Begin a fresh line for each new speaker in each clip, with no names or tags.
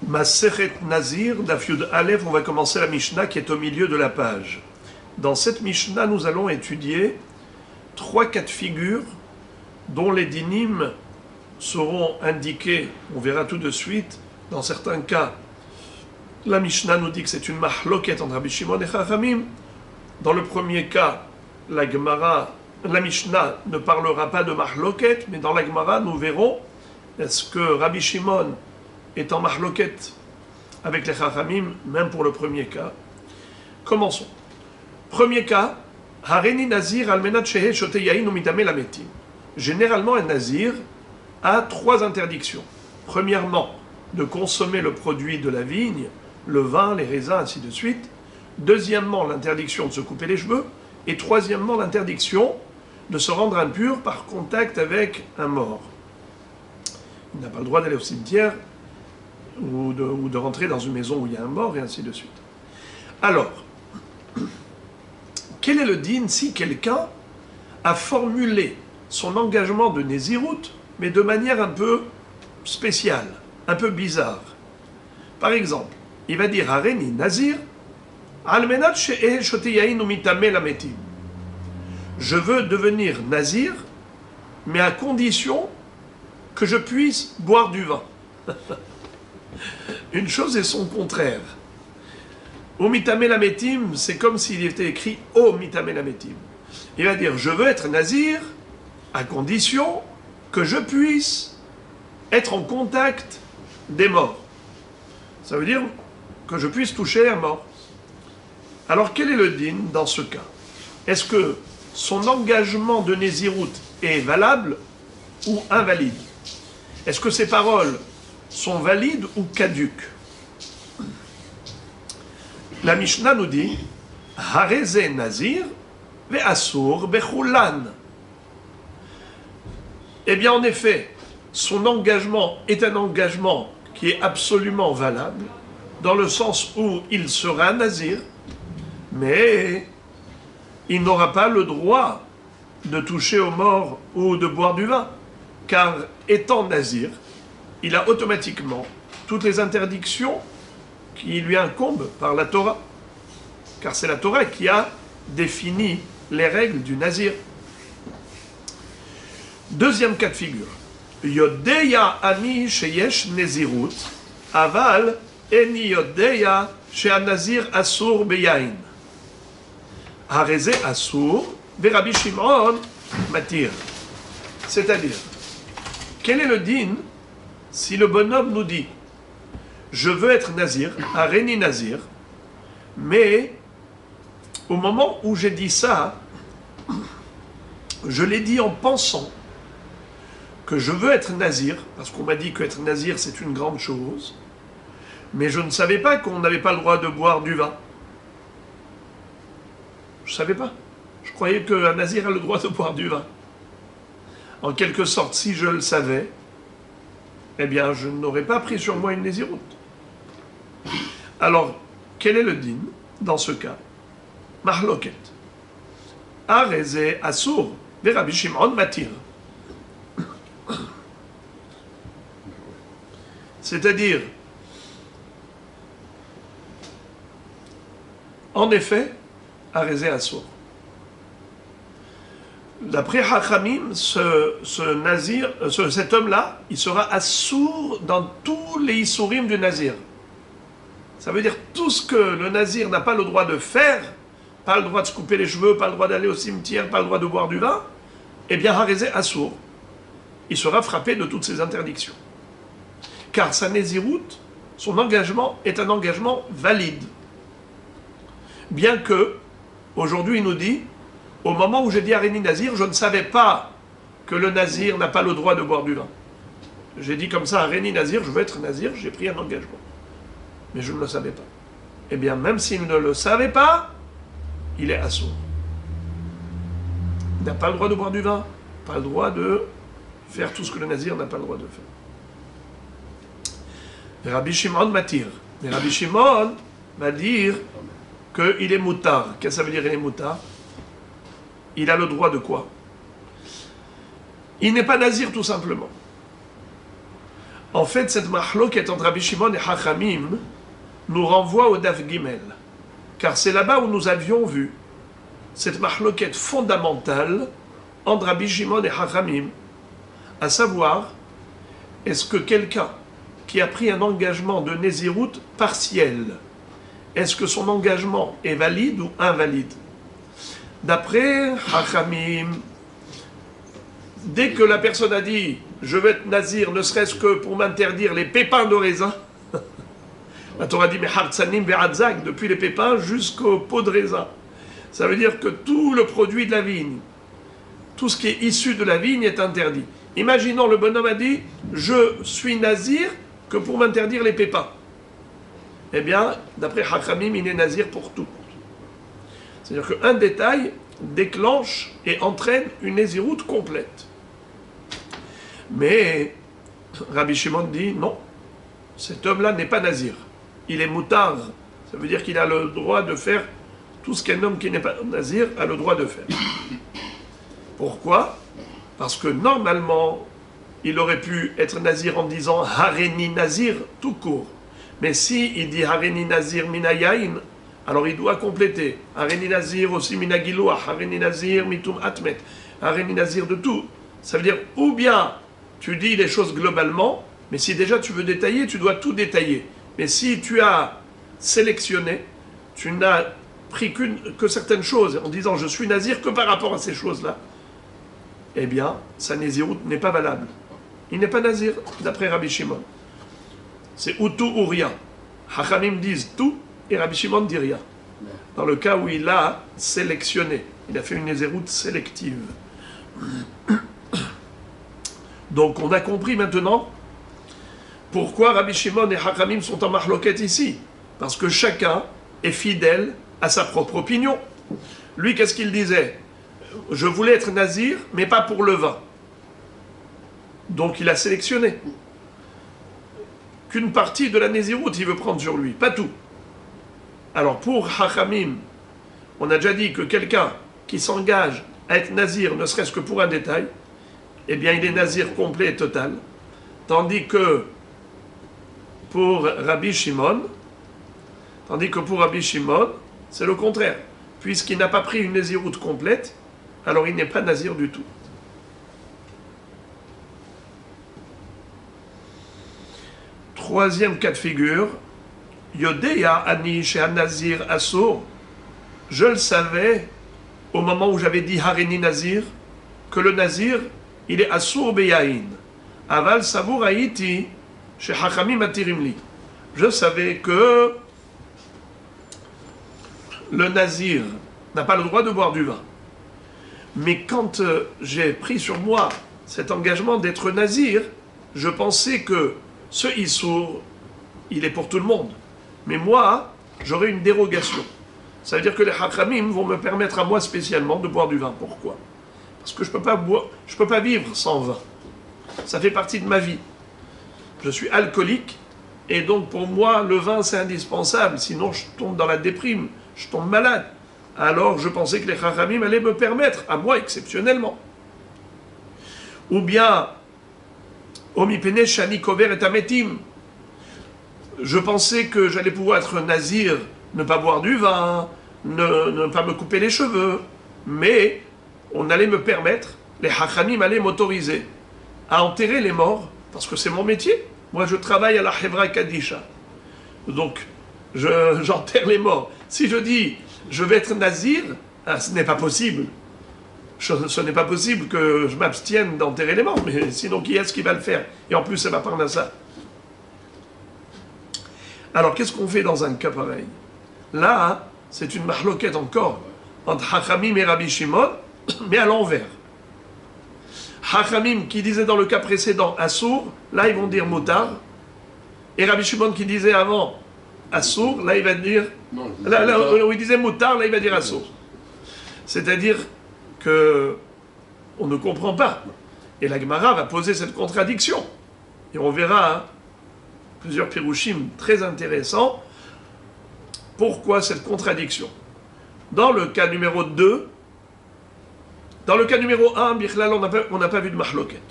Masechet Nazir, Daf Yud Aleph, on va commencer la Mishnah qui est au milieu de la page. Dans cette Mishnah, nous allons étudier 3 cas de figure dont les dinim seront indiqués, on verra tout de suite. Dans certains cas, la Mishnah nous dit que c'est une mahloket entre Rabbi Shimon et Chachamim. Dans le premier cas, la Mishnah ne parlera pas de mahloket, mais dans la Gemara, nous verrons est-ce que Rabbi Shimon est en mahloket avec les Chachamim, même pour le premier cas. Commençons. Premier cas, Hareni Nazir almenat shehe shote yain umitame lametim. Généralement, un Nazir a 3 interdictions. Premièrement, de consommer le produit de la vigne, le vin, les raisins, ainsi de suite. Deuxièmement, l'interdiction de se couper les cheveux. Et troisièmement, l'interdiction de se rendre impur par contact avec un mort. Il n'a pas le droit d'aller au cimetière ou de rentrer dans une maison où il y a un mort, et ainsi de suite. Alors, quel est le din si quelqu'un a formulé son engagement de Nézirut, mais de manière un peu spéciale, un peu bizarre? Par exemple, il va dire Hareni Nazir, almenat she'eh shote yain umitame lametim. Je veux devenir Nazir, mais à condition que je puisse boire du vin. Une chose et son contraire. Umitame lametim, c'est comme s'il était écrit Umitame lametim. Il va dire je veux être Nazir à condition que je puisse être en contact des morts. Ça veut dire que je puisse toucher un mort. Alors quel est le din dans ce cas? Est-ce que son engagement de Nézirut est valable ou invalide? Est-ce que ses paroles sont valides ou caduques? La Mishnah nous dit Hareze Nazir ve Asur bechulan. Eh bien, en effet, son engagement est un engagement qui est absolument valable, dans le sens où il sera Nazir, mais il n'aura pas le droit de toucher aux morts ou de boire du vin, car étant Nazir, il a automatiquement toutes les interdictions qui lui incombent par la Torah, car c'est la Torah qui a défini les règles du Nazir. Deuxième cas de figure. Yodeya ani sheyesh nezirut, aval eni yodeya she'anazir asur beyain. Hareze asur, ve Rabbi Shimon matir. C'est-à-dire, quel est le din si le bonhomme nous dit je veux être Nazir, Hareni Nazir, mais au moment où j'ai dit ça, je l'ai dit en pensant que je veux être Nazir, parce qu'on m'a dit qu'être Nazir c'est une grande chose, mais je ne savais pas qu'on n'avait pas le droit de boire du vin. Je ne savais pas. Je croyais qu'un Nazir a le droit de boire du vin. En quelque sorte, si je le savais, eh bien, je n'aurais pas pris sur moi une Nézirut. Alors, quel est le din dans ce cas? Mahloket. Hareze asur, ve Rabbi Shimon matir. C'est-à-dire, en effet, Hareze asur. D'après Hachamim, cet homme-là, il sera assour dans tous les issourim du Nazir. Ça veut dire tout ce que le Nazir n'a pas le droit de faire, pas le droit de se couper les cheveux, pas le droit d'aller au cimetière, pas le droit de boire du vin, eh bien Hareze assour. Il sera frappé de toutes ces interdictions. Car sa Nézirut, son engagement est un engagement valide. Bien que, aujourd'hui il nous dit, au moment où j'ai dit Hareni Nazir, je ne savais pas que le Nazir n'a pas le droit de boire du vin. J'ai dit comme ça, Hareni Nazir, je veux être Nazir, j'ai pris un engagement. Mais je ne le savais pas. Eh bien, même s'il ne le savait pas, il est assourd. Il n'a pas le droit de boire du vin, pas le droit de faire tout ce que le Nazir n'a pas le droit de faire. Rabbi Shimon matir. Mais Rabbi Shimon va dire qu'il est moutard. Qu'est-ce que ça veut dire il est moutard? Il a le droit de quoi? Il n'est pas Nazir tout simplement. En fait, cette mahloket entre Rabbi Shimon et Chachamim nous renvoie au Daf Gimel. Car c'est là-bas où nous avions vu cette mahloket fondamentale entre Rabbi Shimon et Chachamim, à savoir, est-ce que quelqu'un qui a pris un engagement de Nézirut partiel, est-ce que son engagement est valide ou invalide? D'après Chachamim, dès que la personne a dit « je vais être nazir, ne serait-ce que pour m'interdire les pépins de raisin », la Torah dit « mais hartzanim ve'adzak » depuis les pépins jusqu'au pot de raisin. Ça veut dire que tout le produit de la vigne, tout ce qui est issu de la vigne est interdit. Imaginons le bonhomme a dit « je suis nazir que pour m'interdire les pépins ». Eh bien, d'après Chachamim, il est nazir pour tout. C'est-à-dire qu'un détail déclenche et entraîne une néziroute complète. Mais Rabbi Shimon dit non, cet homme-là n'est pas nazir. Il est moutard. Ça veut dire qu'il a le droit de faire tout ce qu'un homme qui n'est pas nazir a le droit de faire. Pourquoi? Parce que normalement, il aurait pu être nazir en disant Haréni nazir tout court. Mais si il dit Haréni nazir minayain, alors il doit compléter. Haréni nazir aussi minagiloah, Haréni nazir mitum atmet, Haréni nazir de tout. Ça veut dire ou bien tu dis les choses globalement, mais si déjà tu veux détailler, tu dois tout détailler. Mais si tu as sélectionné, tu n'as pris que certaines choses en disant je suis nazir que par rapport à ces choses-là, eh bien, sa néziroute n'est pas valable. Il n'est pas nazir, d'après Rabbi Shimon. C'est ou tout ou rien. Chachamim disent tout et Rabbi Shimon dit rien. Dans le cas où il a sélectionné, il a fait une néziroute sélective. Donc on a compris maintenant pourquoi Rabbi Shimon et Chachamim sont en mahloket ici. Parce que chacun est fidèle à sa propre opinion. Lui, qu'est-ce qu'il disait? Je voulais être nazir, mais pas pour le vin. Donc il a sélectionné qu'une partie de la néziroute il veut prendre sur lui, pas tout. Alors pour Chachamim, on a déjà dit que quelqu'un qui s'engage à être nazir, ne serait-ce que pour un détail, eh bien il est nazir complet et total. Tandis que pour Rabbi Shimon, c'est le contraire. Puisqu'il n'a pas pris une néziroute complète, alors il n'est pas nazir du tout. Troisième cas de figure, Yodeya ani she'an nazir asur. Je le savais au moment où j'avais dit Harini Nazir, que le Nazir, il est asur beyahin. Aval savur haïti chez Chachamim atirimli. Je savais que le Nazir n'a pas le droit de boire du vin. Mais quand j'ai pris sur moi cet engagement d'être Nazir, je pensais que ce Issour, il est pour tout le monde. Mais moi, j'aurai une dérogation. Ça veut dire que les Chachamim vont me permettre à moi spécialement de boire du vin. Pourquoi? Parce que je ne peux pas vivre sans vin. Ça fait partie de ma vie. Je suis alcoolique, et donc pour moi, le vin, c'est indispensable. Sinon, je tombe dans la déprime, je tombe malade. Alors, je pensais que les Chachamim allaient me permettre, à moi exceptionnellement. Ou bien, Omipene Shani Kover et Ametim. Je pensais que j'allais pouvoir être nazir, ne pas boire du vin, ne pas me couper les cheveux, mais on allait me permettre, les Chachamim allaient m'autoriser à enterrer les morts, parce que c'est mon métier. Moi, je travaille à la Hevra Kadisha. Donc, j'enterre les morts. Si je dis, je vais être nazir, ce n'est pas possible. Ce n'est pas possible que je m'abstienne d'enterrer les morts, mais sinon, qui est-ce qui va le faire? Et en plus, c'est ma parnassa. Alors, qu'est-ce qu'on fait dans un cas pareil? Là, c'est une mahloquette encore entre Chachamim et Rabbi Shimon, mais à l'envers. Chachamim qui disait dans le cas précédent Assour, là ils vont dire Moutar. Et Rabbi Shimon qui disait avant Assour, là il va dire. Là où il disait Moutar, là il va dire Assour. C'est-à-dire que on ne comprend pas. Et la Gemara va poser cette contradiction. Et on verra plusieurs pirouchim très intéressants. Pourquoi cette contradiction? Dans le cas numéro 2, dans le cas numéro 1, Bichlal, on n'a pas vu de mahloket.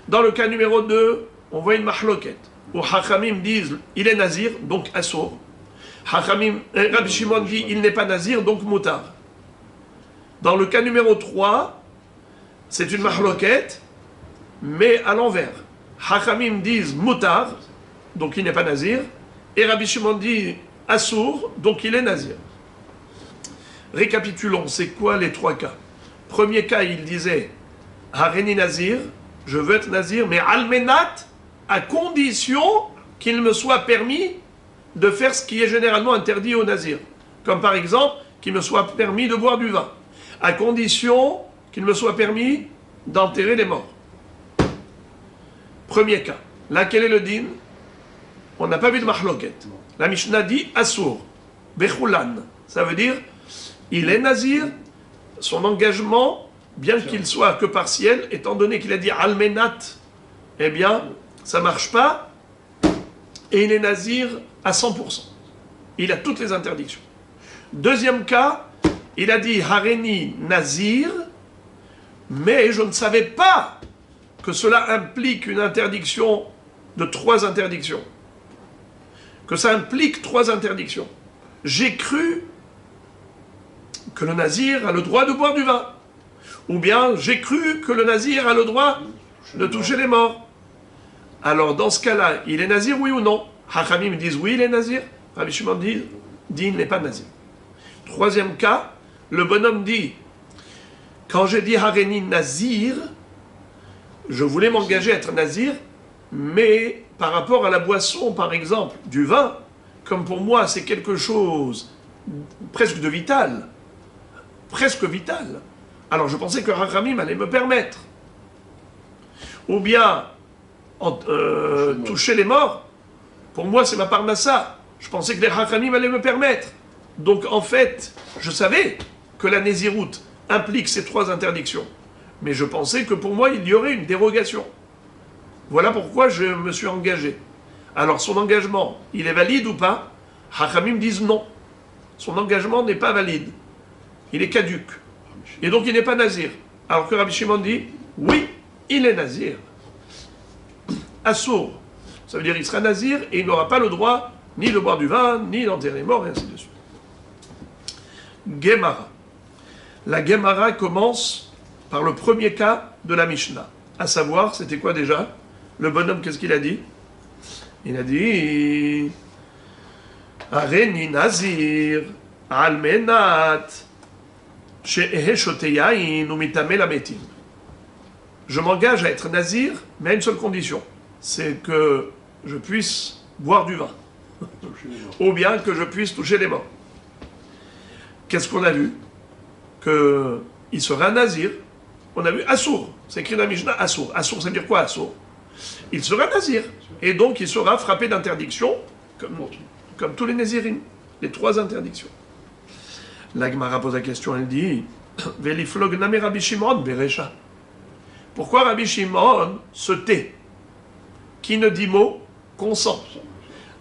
Dans le cas numéro 2, on voit une mahloket, où Hachamim disent il est nazir, donc assour. Rabbi Shimon dit il n'est pas nazir, donc mutar. Dans le cas numéro 3, c'est une mahloket, mais à l'envers. Hachamim disent mutar, donc il n'est pas nazir, et Rabbi Shimon dit assour, donc il est nazir. Récapitulons, c'est quoi les 3 cas? Premier cas, il disait Hareni nazir, je veux être nazir, mais almenat, à condition qu'il me soit permis de faire ce qui est généralement interdit aux nazirs. Comme par exemple, qu'il me soit permis de boire du vin. À condition qu'il me soit permis d'enterrer les morts. Premier cas. Là, quel est le din? On n'a pas vu de mahloket. La Mishnah dit assour, bechulan. Ça veut dire, il est nazir, son engagement, bien qu'il soit que partiel, étant donné qu'il a dit almenat, eh bien, ça ne marche pas, et il est nazir à 100%. Il a toutes les interdictions. Deuxième cas, il a dit Hareni nazir, mais je ne savais pas que cela implique une interdiction de 3 interdictions. Que ça implique 3 interdictions. J'ai cru que le nazir a le droit de boire du vin. Ou bien j'ai cru que le nazir a le droit de toucher les morts. Alors dans ce cas-là, il est nazir, oui ou non? Hachamim disent oui, il est nazir. Rabbi Shimon dit il n'est pas nazir. Troisième cas, le bonhomme dit, quand j'ai dit Hareni nazir, je voulais m'engager à être nazir, mais par rapport à la boisson, par exemple, du vin, comme pour moi c'est quelque chose presque de vital, presque vital, alors je pensais que Hachamim allait me permettre. Ou bien, toucher les morts, pour moi c'est ma parnassa, je pensais que les Hachamim allaient me permettre. Donc en fait, je savais que la Néziroute implique ces 3 interdictions. Mais je pensais que pour moi, il y aurait une dérogation. Voilà pourquoi je me suis engagé. Alors son engagement, il est valide ou pas? Hachamim disent non. Son engagement n'est pas valide. Il est caduc. Et donc il n'est pas nazir. Alors que Rabbi Shimon dit, oui, il est nazir. Assour. Ça veut dire qu'il sera nazir et il n'aura pas le droit ni de boire du vin, ni d'enterrer les morts, et ainsi de suite. Gemara. La Gemara commence par le premier cas de la Mishnah. À savoir, c'était quoi déjà? Le bonhomme, qu'est-ce qu'il a dit? Il a dit Hareni nazir, almenat, she'ehe shoteyain umitame lametim. Je m'engage à être nazir, mais à une seule condition, c'est que je puisse boire du vin, ou bien que je puisse toucher les morts. Qu'est-ce qu'on a vu? Qu'il sera nazir. On a vu assour, c'est écrit dans la Mishnah assour. Assour, ça veut dire quoi assour? Il sera nazir, et donc il sera frappé d'interdiction, comme tous les nazirines, les 3 interdictions. La Gemara pose la question, elle dit Veliflog name Rabbi Shimon berecha. Pourquoi Rabbi Shimon se tait? Qui ne dit mot consent.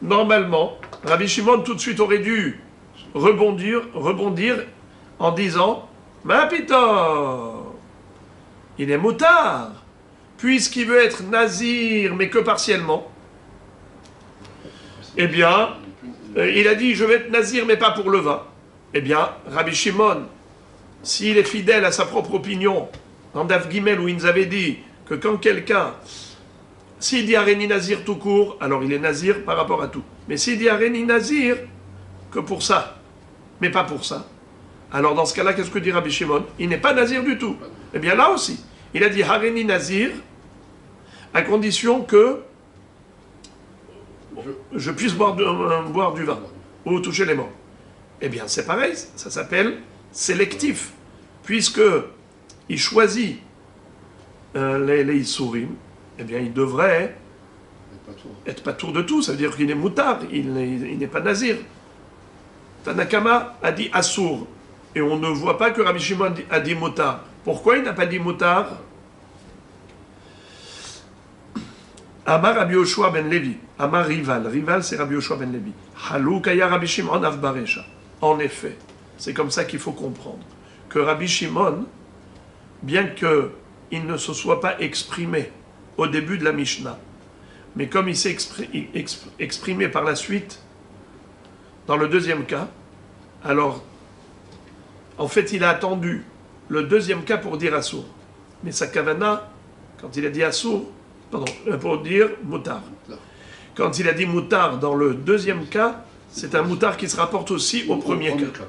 Normalement, Rabbi Shimon tout de suite aurait dû rebondir en disant Ma pito, il est moutard, puisqu'il veut être nazir, mais que partiellement. Eh bien, il a dit je vais être nazir, mais pas pour le vin. Eh bien, Rabbi Shimon, s'il est fidèle à sa propre opinion, dans Daf Gimel où il nous avait dit que quand quelqu'un, s'il dit Hareni nazir tout court, alors il est nazir par rapport à tout. Mais s'il dit Hareni nazir que pour ça, mais pas pour ça, alors dans ce cas-là, qu'est-ce que dit Rabbi Shimon? Il n'est pas nazir du tout. Eh bien là aussi, il a dit Hareni nazir à condition que je puisse boire du vin ou toucher les morts. Eh bien c'est pareil, ça s'appelle sélectif, puisque il choisit les Issourim, eh bien il devrait être patour de tout, ça veut dire qu'il est moutard, il n'est pas nazir. Tanakama a dit assour, et on ne voit pas que Rabbi Shimon a dit moutard. Pourquoi il n'a pas dit moutard? Amar Rabbi Yoshua ben Levi, Amar Rival c'est Rabbi Yoshua ben Levi. Halou kaya Rabbi Shimon avbaresha. En effet, c'est comme ça qu'il faut comprendre que Rabbi Shimon, bien qu'il ne se soit pas exprimé au début de la Mishnah, Mais comme il s'est exprimé par la suite, dans le deuxième cas, alors, en fait, il a attendu le deuxième cas pour dire Assour. Mais sa kavana, quand il a dit Assour, pour dire Moutar. Quand il a dit Moutar dans le deuxième cas, c'est un Moutar qui se rapporte aussi au premier cas.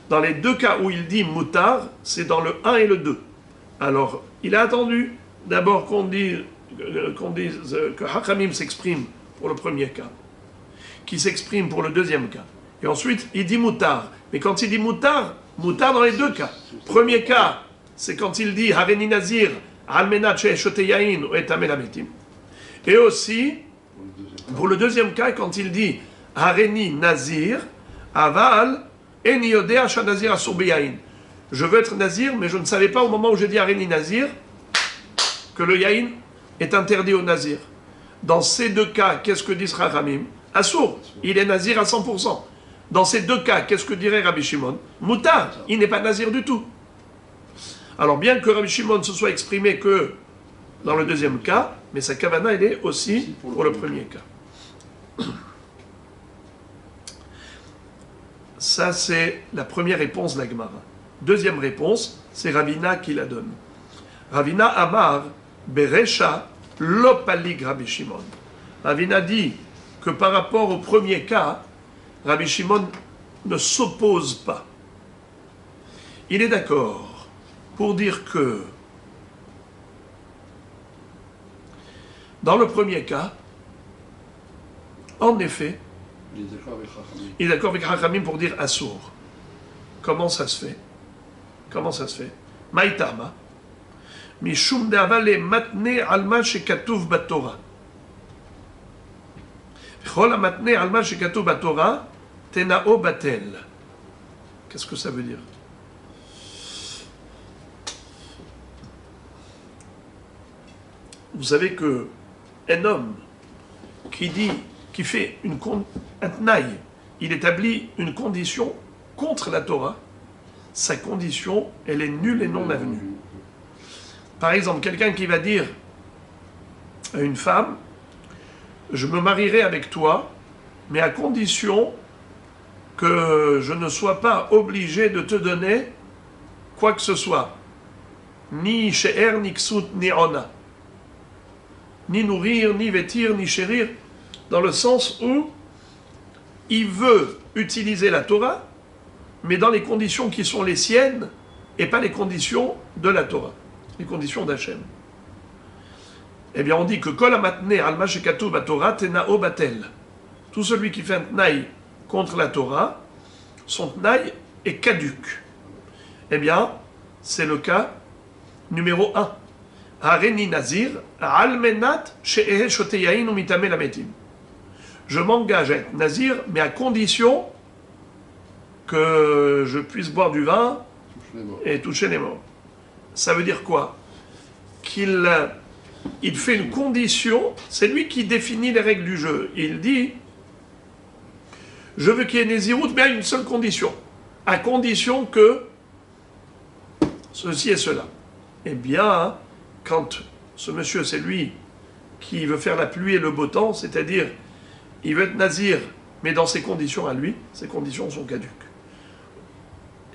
Dans les deux cas où il dit Moutar, c'est dans le 1 et le 2. Alors, il a attendu d'abord qu'on dise que Hachamim s'exprime pour le premier cas, qui s'exprime pour le deuxième cas. Et ensuite, il dit Moutar. Mais quand il dit Moutar, Moutar dans les deux cas. Premier cas, c'est quand il dit Hareni Nazir, Almenat She'eshoteyain ou Etamelametim. Et aussi, pour le deuxième cas, quand il dit Hareni Nazir, Aval, Eni Yodea Shanazir Asur Beyain. Je veux être Nazir, mais je ne savais pas au moment où j'ai dit Hareni Nazir que le Yain est interdit au Nazir. Dans ces deux cas, qu'est-ce que dit Chachamim? Assour, il est Nazir à 100%. Dans ces deux cas, qu'est-ce que dirait Rabbi Shimon? Moutar, il n'est pas Nazir du tout. Alors bien que Rabbi Shimon se soit exprimé que dans le deuxième cas, mais sa kavana, elle est aussi pour le premier cas. Ça, c'est la première réponse de la Gemara. Deuxième réponse, c'est Ravina qui la donne. Ravina Amar, Beresha, Lopalig Rabbi Shimon. Ravina dit que par rapport au premier cas, Rabbi Shimon ne s'oppose pas. Il est d'accord pour dire que dans le premier cas, en effet, il est d'accord avec Hachamim pour dire Assour. Comment ça se fait? Comment ça se fait? Maïtama. Mishum de'avale matne alma shekatuv batorah. Chol matne alma shekatuv batorah tenao batel. Qu'est-ce que ça veut dire? Vous savez que un homme qui fait un tnaï, il établit une condition contre la Torah, sa condition, elle est nulle et non avenue. Par exemple, quelqu'un qui va dire à une femme, je me marierai avec toi, mais à condition que je ne sois pas obligé de te donner quoi que ce soit, ni she'er, ni ksut, ni ona, ni nourrir, ni vêtir, ni chérir, dans le sens où il veut utiliser la Torah, mais dans les conditions qui sont les siennes, et pas les conditions de la Torah, les conditions d'Hachem. Eh bien, on dit que Kol amatne alma shekatuv batorah tenao batel. Tout celui qui fait un tnaï contre la Torah, son tnaï est caduc. Eh bien, c'est le cas numéro 1. Hareni nazir almenat she'ehe shoteyain ou mitame lametim. Je m'engage à être nazir, mais à condition que je puisse boire du vin et toucher les morts. Ça veut dire quoi? Qu'il fait une condition, c'est lui qui définit les règles du jeu. Il dit, je veux qu'il y ait Nézirout, mais à une seule condition. À condition que ceci et cela. Eh bien, quand ce monsieur, c'est lui qui veut faire la pluie et le beau temps, c'est-à-dire, il veut être nazir, mais dans ses conditions à lui, ses conditions sont caduques.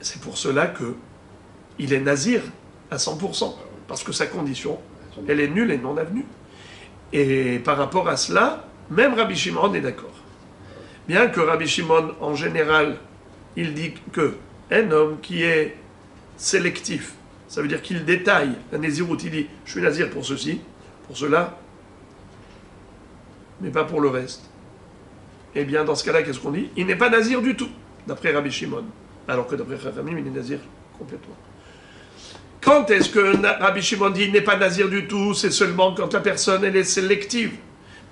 C'est pour cela que il est nazir à 100%, parce que sa condition, elle est nulle et non avenue. Et par rapport à cela, même Rabbi Shimon est d'accord. Bien que Rabbi Shimon, en général, il dit que un homme qui est sélectif, ça veut dire qu'il détaille un Nézirout, il dit, je suis nazir pour ceci, pour cela, mais pas pour le reste. Eh bien, dans ce cas-là, qu'est-ce qu'on dit? Il n'est pas nazir du tout, d'après Rabbi Shimon. Alors que d'après Chachamim, il est nazir complètement. Quand est-ce que Rabbi Shimon dit il n'est pas nazir du tout? C'est seulement quand la personne, elle est sélective.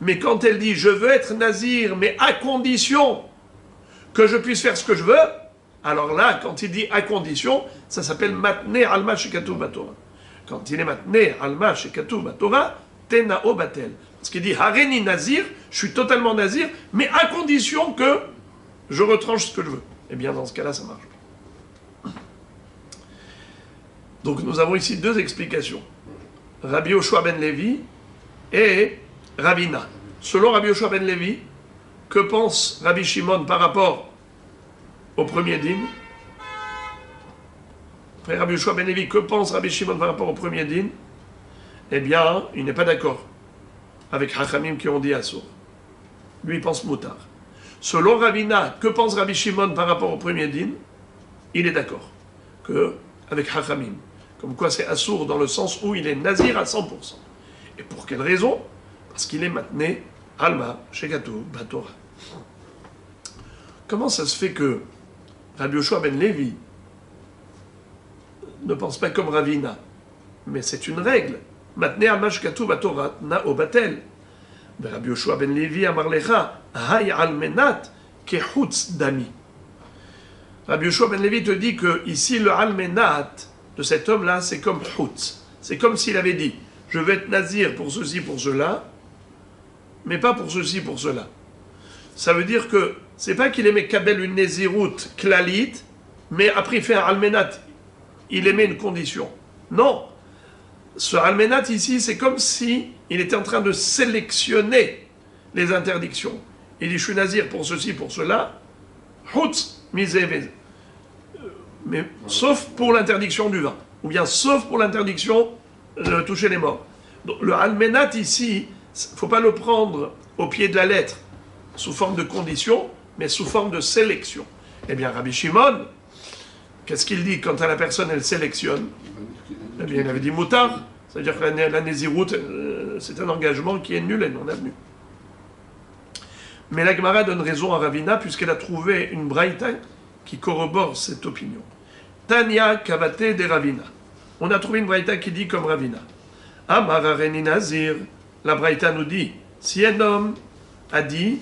Mais quand elle dit je veux être nazir, mais à condition que je puisse faire ce que je veux, alors là, quand il dit à condition, ça s'appelle matne alma shekatuv batorah. Quand il est matne alma shekatuv batorah, tenao batel. Parce qu'il dit hareni nazir, je suis totalement nazir, mais à condition que je retranche ce que je veux. Eh bien, dans ce cas-là, ça marche. Donc, nous avons ici deux explications. Rabbi Yoshua ben Levi et Ravina. Selon Rabbi Yoshua ben Levi, que pense Rabbi Shimon par rapport au premier din? Après Rabbi Yoshua ben Levi, que pense Rabbi Shimon par rapport au premier din? Eh bien, il n'est pas d'accord avec Hachamim qui ont dit Assour. Lui, il pense Moutar. Selon Ravina, que pense Rabbi Shimon par rapport au premier din? Il est d'accord avec Hachamim. Comme quoi c'est Assour dans le sens où il est nazir à 100%. Et pour quelle raison? Parce qu'il est maintenu Alma, Shekatou, Batora. Comment ça se fait que Rabbi Yoshua ben Levi ne pense pas comme Ravina? Mais c'est une règle. Maintenu Alma, Shekatou, Batora, Na'o Batel. Rabbi Yoshua ben Levi Amar Lecha, Hay Almenat, Kehutz Dami. Rabbi Yoshua ben Levi te dit que ici le Almenat de cet homme-là, c'est comme Hutz. C'est comme s'il avait dit, je vais être nazir pour ceci, pour cela, mais pas pour ceci, pour cela. Ça veut dire que c'est pas qu'il aimait Kabel une Néziroute Klalit, mais après il fait un Almenat, il aimait une condition. Non. Ce Almenat ici, c'est comme si il était en train de sélectionner les interdictions. Il dit, je suis nazir pour ceci, pour cela, Hutz, misé, mais sauf pour l'interdiction du vin, ou bien sauf pour l'interdiction de toucher les morts. Donc, le Almenat ici, il ne faut pas le prendre au pied de la lettre, sous forme de condition, mais sous forme de sélection. Eh bien, Rabbi Shimon, qu'est-ce qu'il dit quand la personne, elle sélectionne? Eh bien, il avait dit Moutar, c'est-à-dire que la Néziroute, c'est un engagement qui est nul et non avenu. Mais la Gemara donne raison à Ravina, puisqu'elle a trouvé une braïta qui corrobore cette opinion. Tanya Kavate de Ravina. On a trouvé une braïta qui dit comme Ravina. Amar Areni Nazir. La braïta nous dit, si un homme a dit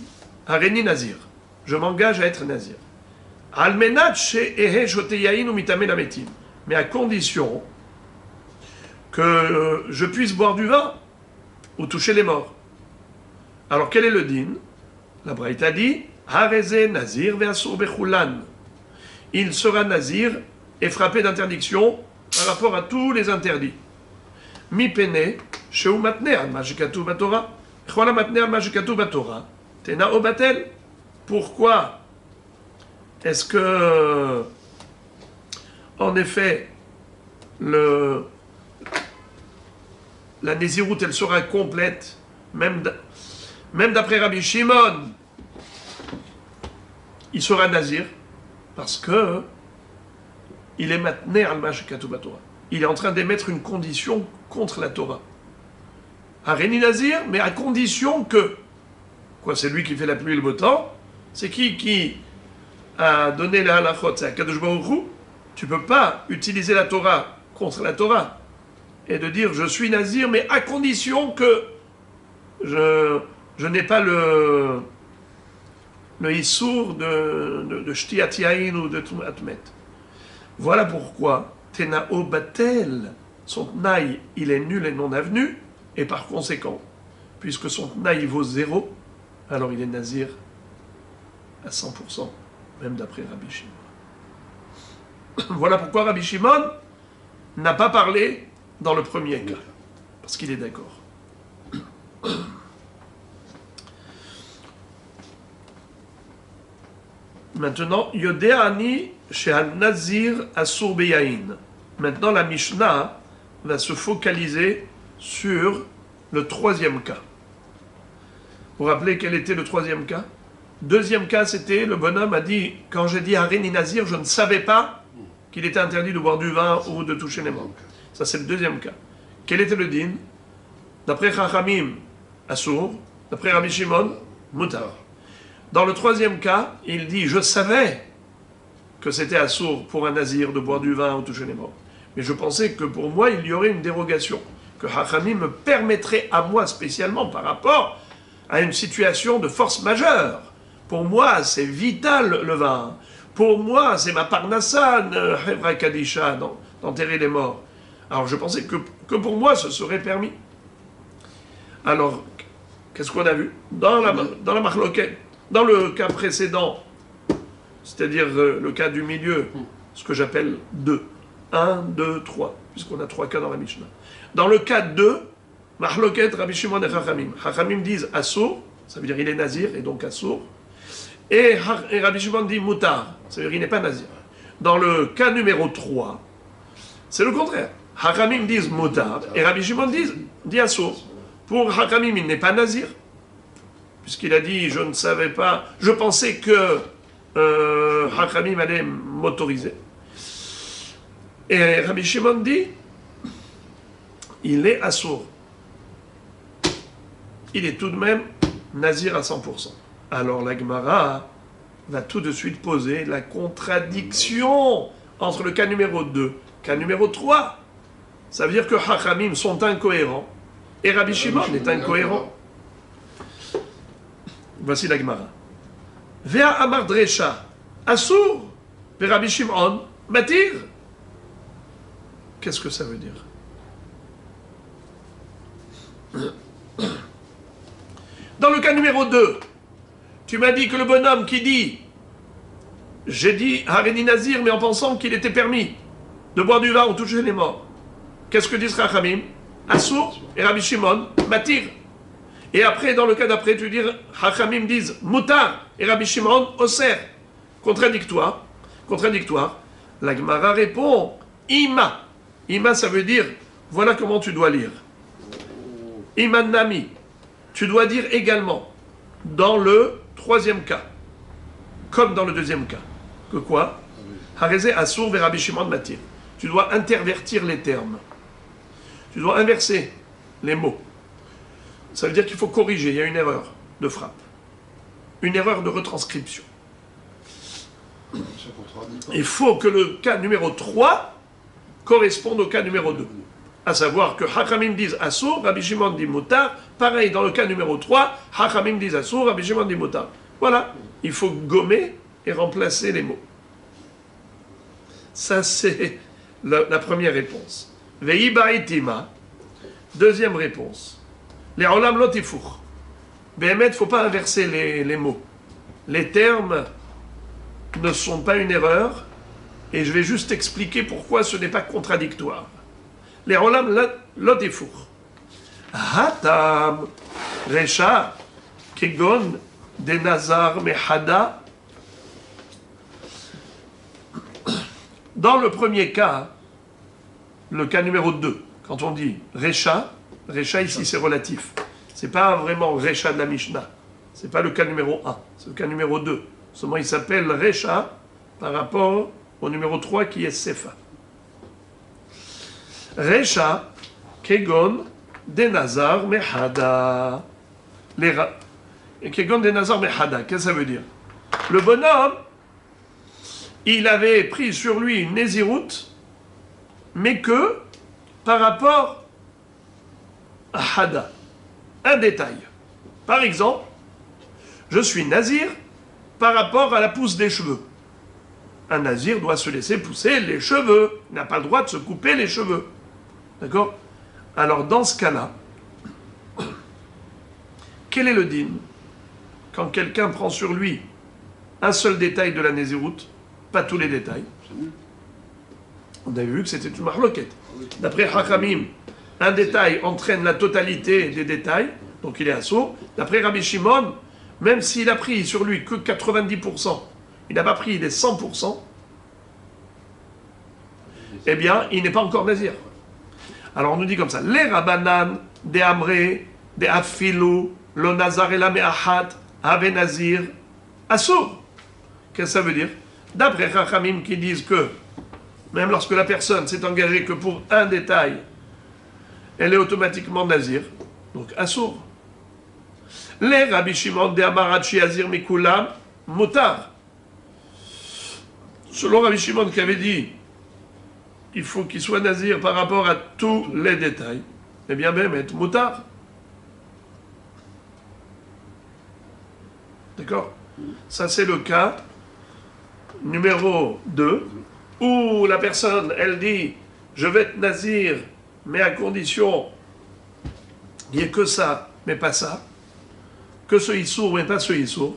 Areni Nazir, je m'engage à être Nazir. Almenat she'ehe shoteyain ou mitame lametim. Mais à condition que je puisse boire du vin ou toucher les morts. Alors quel est le din? La braïta dit Hareze Nazir ve'asur bechulan. Il sera nazir et frappé d'interdiction par rapport à tous les interdits. Mi pene sheu matne al majikatu batora. Chwala matne al majikatu batora. Tena obatel. Pourquoi est-ce que, en effet, la Néziroute, elle sera complète, même d'après Rabbi Shimon, il sera nazir, parce que il est maintenu al majikatu batora. Il est en train d'émettre une condition contre la Torah. Areni Nazir, mais à condition que, quoi, c'est lui qui fait la pluie et le beau temps, c'est qui a donné la halachot, c'est Akadosh Baruch Hu. Tu peux pas utiliser la Torah contre la Torah et de dire je suis Nazir, mais à condition que je n'ai pas le issour de Shtiyat Yain ou de Atmet. Voilà pourquoi Tenao Batel, son Tnaï, il est nul et non avenu, et par conséquent, puisque son Tnaï vaut 0, alors il est Nazir à 100%, même d'après Rabbi Shimon. Voilà pourquoi Rabbi Shimon n'a pas parlé dans le premier cas, parce qu'il est d'accord. Maintenant, Yodeani Shehan Nazir Asur Beyain. Maintenant, la Mishnah va se focaliser sur le troisième cas. Vous vous rappelez quel était le troisième cas? Deuxième cas, c'était le bonhomme a dit, quand j'ai dit Hareni Nazir, je ne savais pas qu'il était interdit de boire du vin ou de toucher les morts. Ça, c'est le deuxième cas. Quel était le din? D'après Chachamim, Asur. D'après Rabbi Shimon, Mutar. Dans le troisième cas, il dit, je savais que c'était assourd pour un nazir de boire du vin ou toucher les morts. Mais je pensais que pour moi, il y aurait une dérogation, que Hachamim me permettrait à moi spécialement par rapport à une situation de force majeure. Pour moi, c'est vital le vin. Pour moi, c'est ma parnassa, Hevra Kadisha, d'enterrer les morts. Alors je pensais que pour moi, ce serait permis. Alors, qu'est-ce qu'on a vu dans la marloquette? Dans le cas précédent, c'est-à-dire le cas du milieu, ce que j'appelle 2. 1, 2, 3, puisqu'on a 3 cas dans la Mishnah. Dans le cas 2, Mahloket Rabbi Shimon et Chachamim. Chachamim disent Assour, ça veut dire il est nazir et donc Assour. Et Rabbi Shimon dit Moutar, ça veut dire il n'est pas nazir. Dans le cas numéro 3, c'est le contraire. Chachamim disent Moutar et Rabbi Shimon dit Assour. Pour Chachamim, il n'est pas nazir, puisqu'il a dit je ne savais pas, je pensais que Chachamim allait m'autoriser. Et Rabbi Shimon dit il est assourd. Il est tout de même nazir à 100%. Alors la Gemara va tout de suite poser la contradiction entre le cas numéro 2 et cas numéro 3. Ça veut dire que Chachamim sont incohérents et Rabbi Shimon est incohérent. Voici la Gemara. Vea Amar Dresha, assourd, ve Rabbi Shimon, matir. Qu'est-ce que ça veut dire? Dans le cas numéro 2, tu m'as dit que le bonhomme qui dit j'ai dit Haréni Nazir, mais en pensant qu'il était permis de boire du vin ou toucher les morts. Qu'est-ce que disent Chachamim? Assour et Rabbi Shimon, matir. Et après, dans le cas d'après, tu dis Chachamim disent Moutar et Rabbi Shimon, oser. Contradictoire. La Gemara répond Ima. Ima, ça veut dire voilà comment tu dois lire. Iman Nami. Tu dois dire également, dans le 3e cas, comme dans le 2e cas, que quoi? Harézé Assour vers Rabbi Shimon Matir. Tu dois intervertir les termes. Tu dois inverser les mots. Ça veut dire qu'il faut corriger, il y a une erreur de frappe. Une erreur de retranscription. Il faut que le cas numéro 3 corresponde au cas numéro 2. À savoir que Chachamim disent Assour, Rabbi Shimon dit Moutar. Pareil, dans le cas numéro 3, Chachamim disent Assour, Rabbi Shimon dit Moutar. Voilà, il faut gommer et remplacer les mots. Ça, c'est la première réponse. Vei ba'itima. Deuxième réponse. Les olam lotifour. Béhémet, il ne faut pas inverser les mots. Les termes ne sont pas une erreur, et je vais juste expliquer pourquoi ce n'est pas contradictoire. Les olam lotifour. Hatam, Recha, Kegon, Denazar, Mehada. Dans le premier cas, le cas numéro 2, quand on dit Recha, Recha ici c'est relatif. C'est pas vraiment Recha de la Mishnah. C'est pas le cas numéro 1, c'est le cas numéro 2. Seulement il s'appelle Recha par rapport au numéro 3 qui est Sefa. Recha, Kegon, Denazar, Mehada. Kegon, Denazar, Mehada, qu'est-ce que ça veut dire? Le bonhomme, il avait pris sur lui une Néziroute, mais que par rapport à Hada, un détail. Par exemple, je suis nazir par rapport à la pousse des cheveux. Un nazir doit se laisser pousser les cheveux, il n'a pas le droit de se couper les cheveux. D'accord? Alors dans ce cas-là, quel est le din quand quelqu'un prend sur lui un seul détail de la Néziroute, pas tous les détails? On avait vu que c'était une marloquette. D'après Chachamim, un détail entraîne la totalité des détails, donc il est assourd. D'après Rabbi Shimon, même s'il a pris sur lui que 90%, il n'a pas pris les 100%, eh bien, il n'est pas encore nazir. Alors on nous dit comme ça, les Rabbanan, des Amré, des Afilou, le Nazar et la Me'achat, Ave Nazir, assourd. Qu'est-ce que ça veut dire? D'après Chachamim qui disent que même lorsque la personne s'est engagée que pour un détail, elle est automatiquement nazir, donc assourd. Les Rabbi Shimon de Amarachi Azir Mikulam, Moutar. Selon Rabbi Shimon qui avait dit, il faut qu'il soit nazir par rapport à tous les détails, eh bien, Béhémet, Moutar. D'accord? Ça, c'est le cas numéro 2, où la personne, elle dit, je vais être nazir, mais à condition il n'y ait que ça, mais pas ça, que ce issour, mais pas ce issour.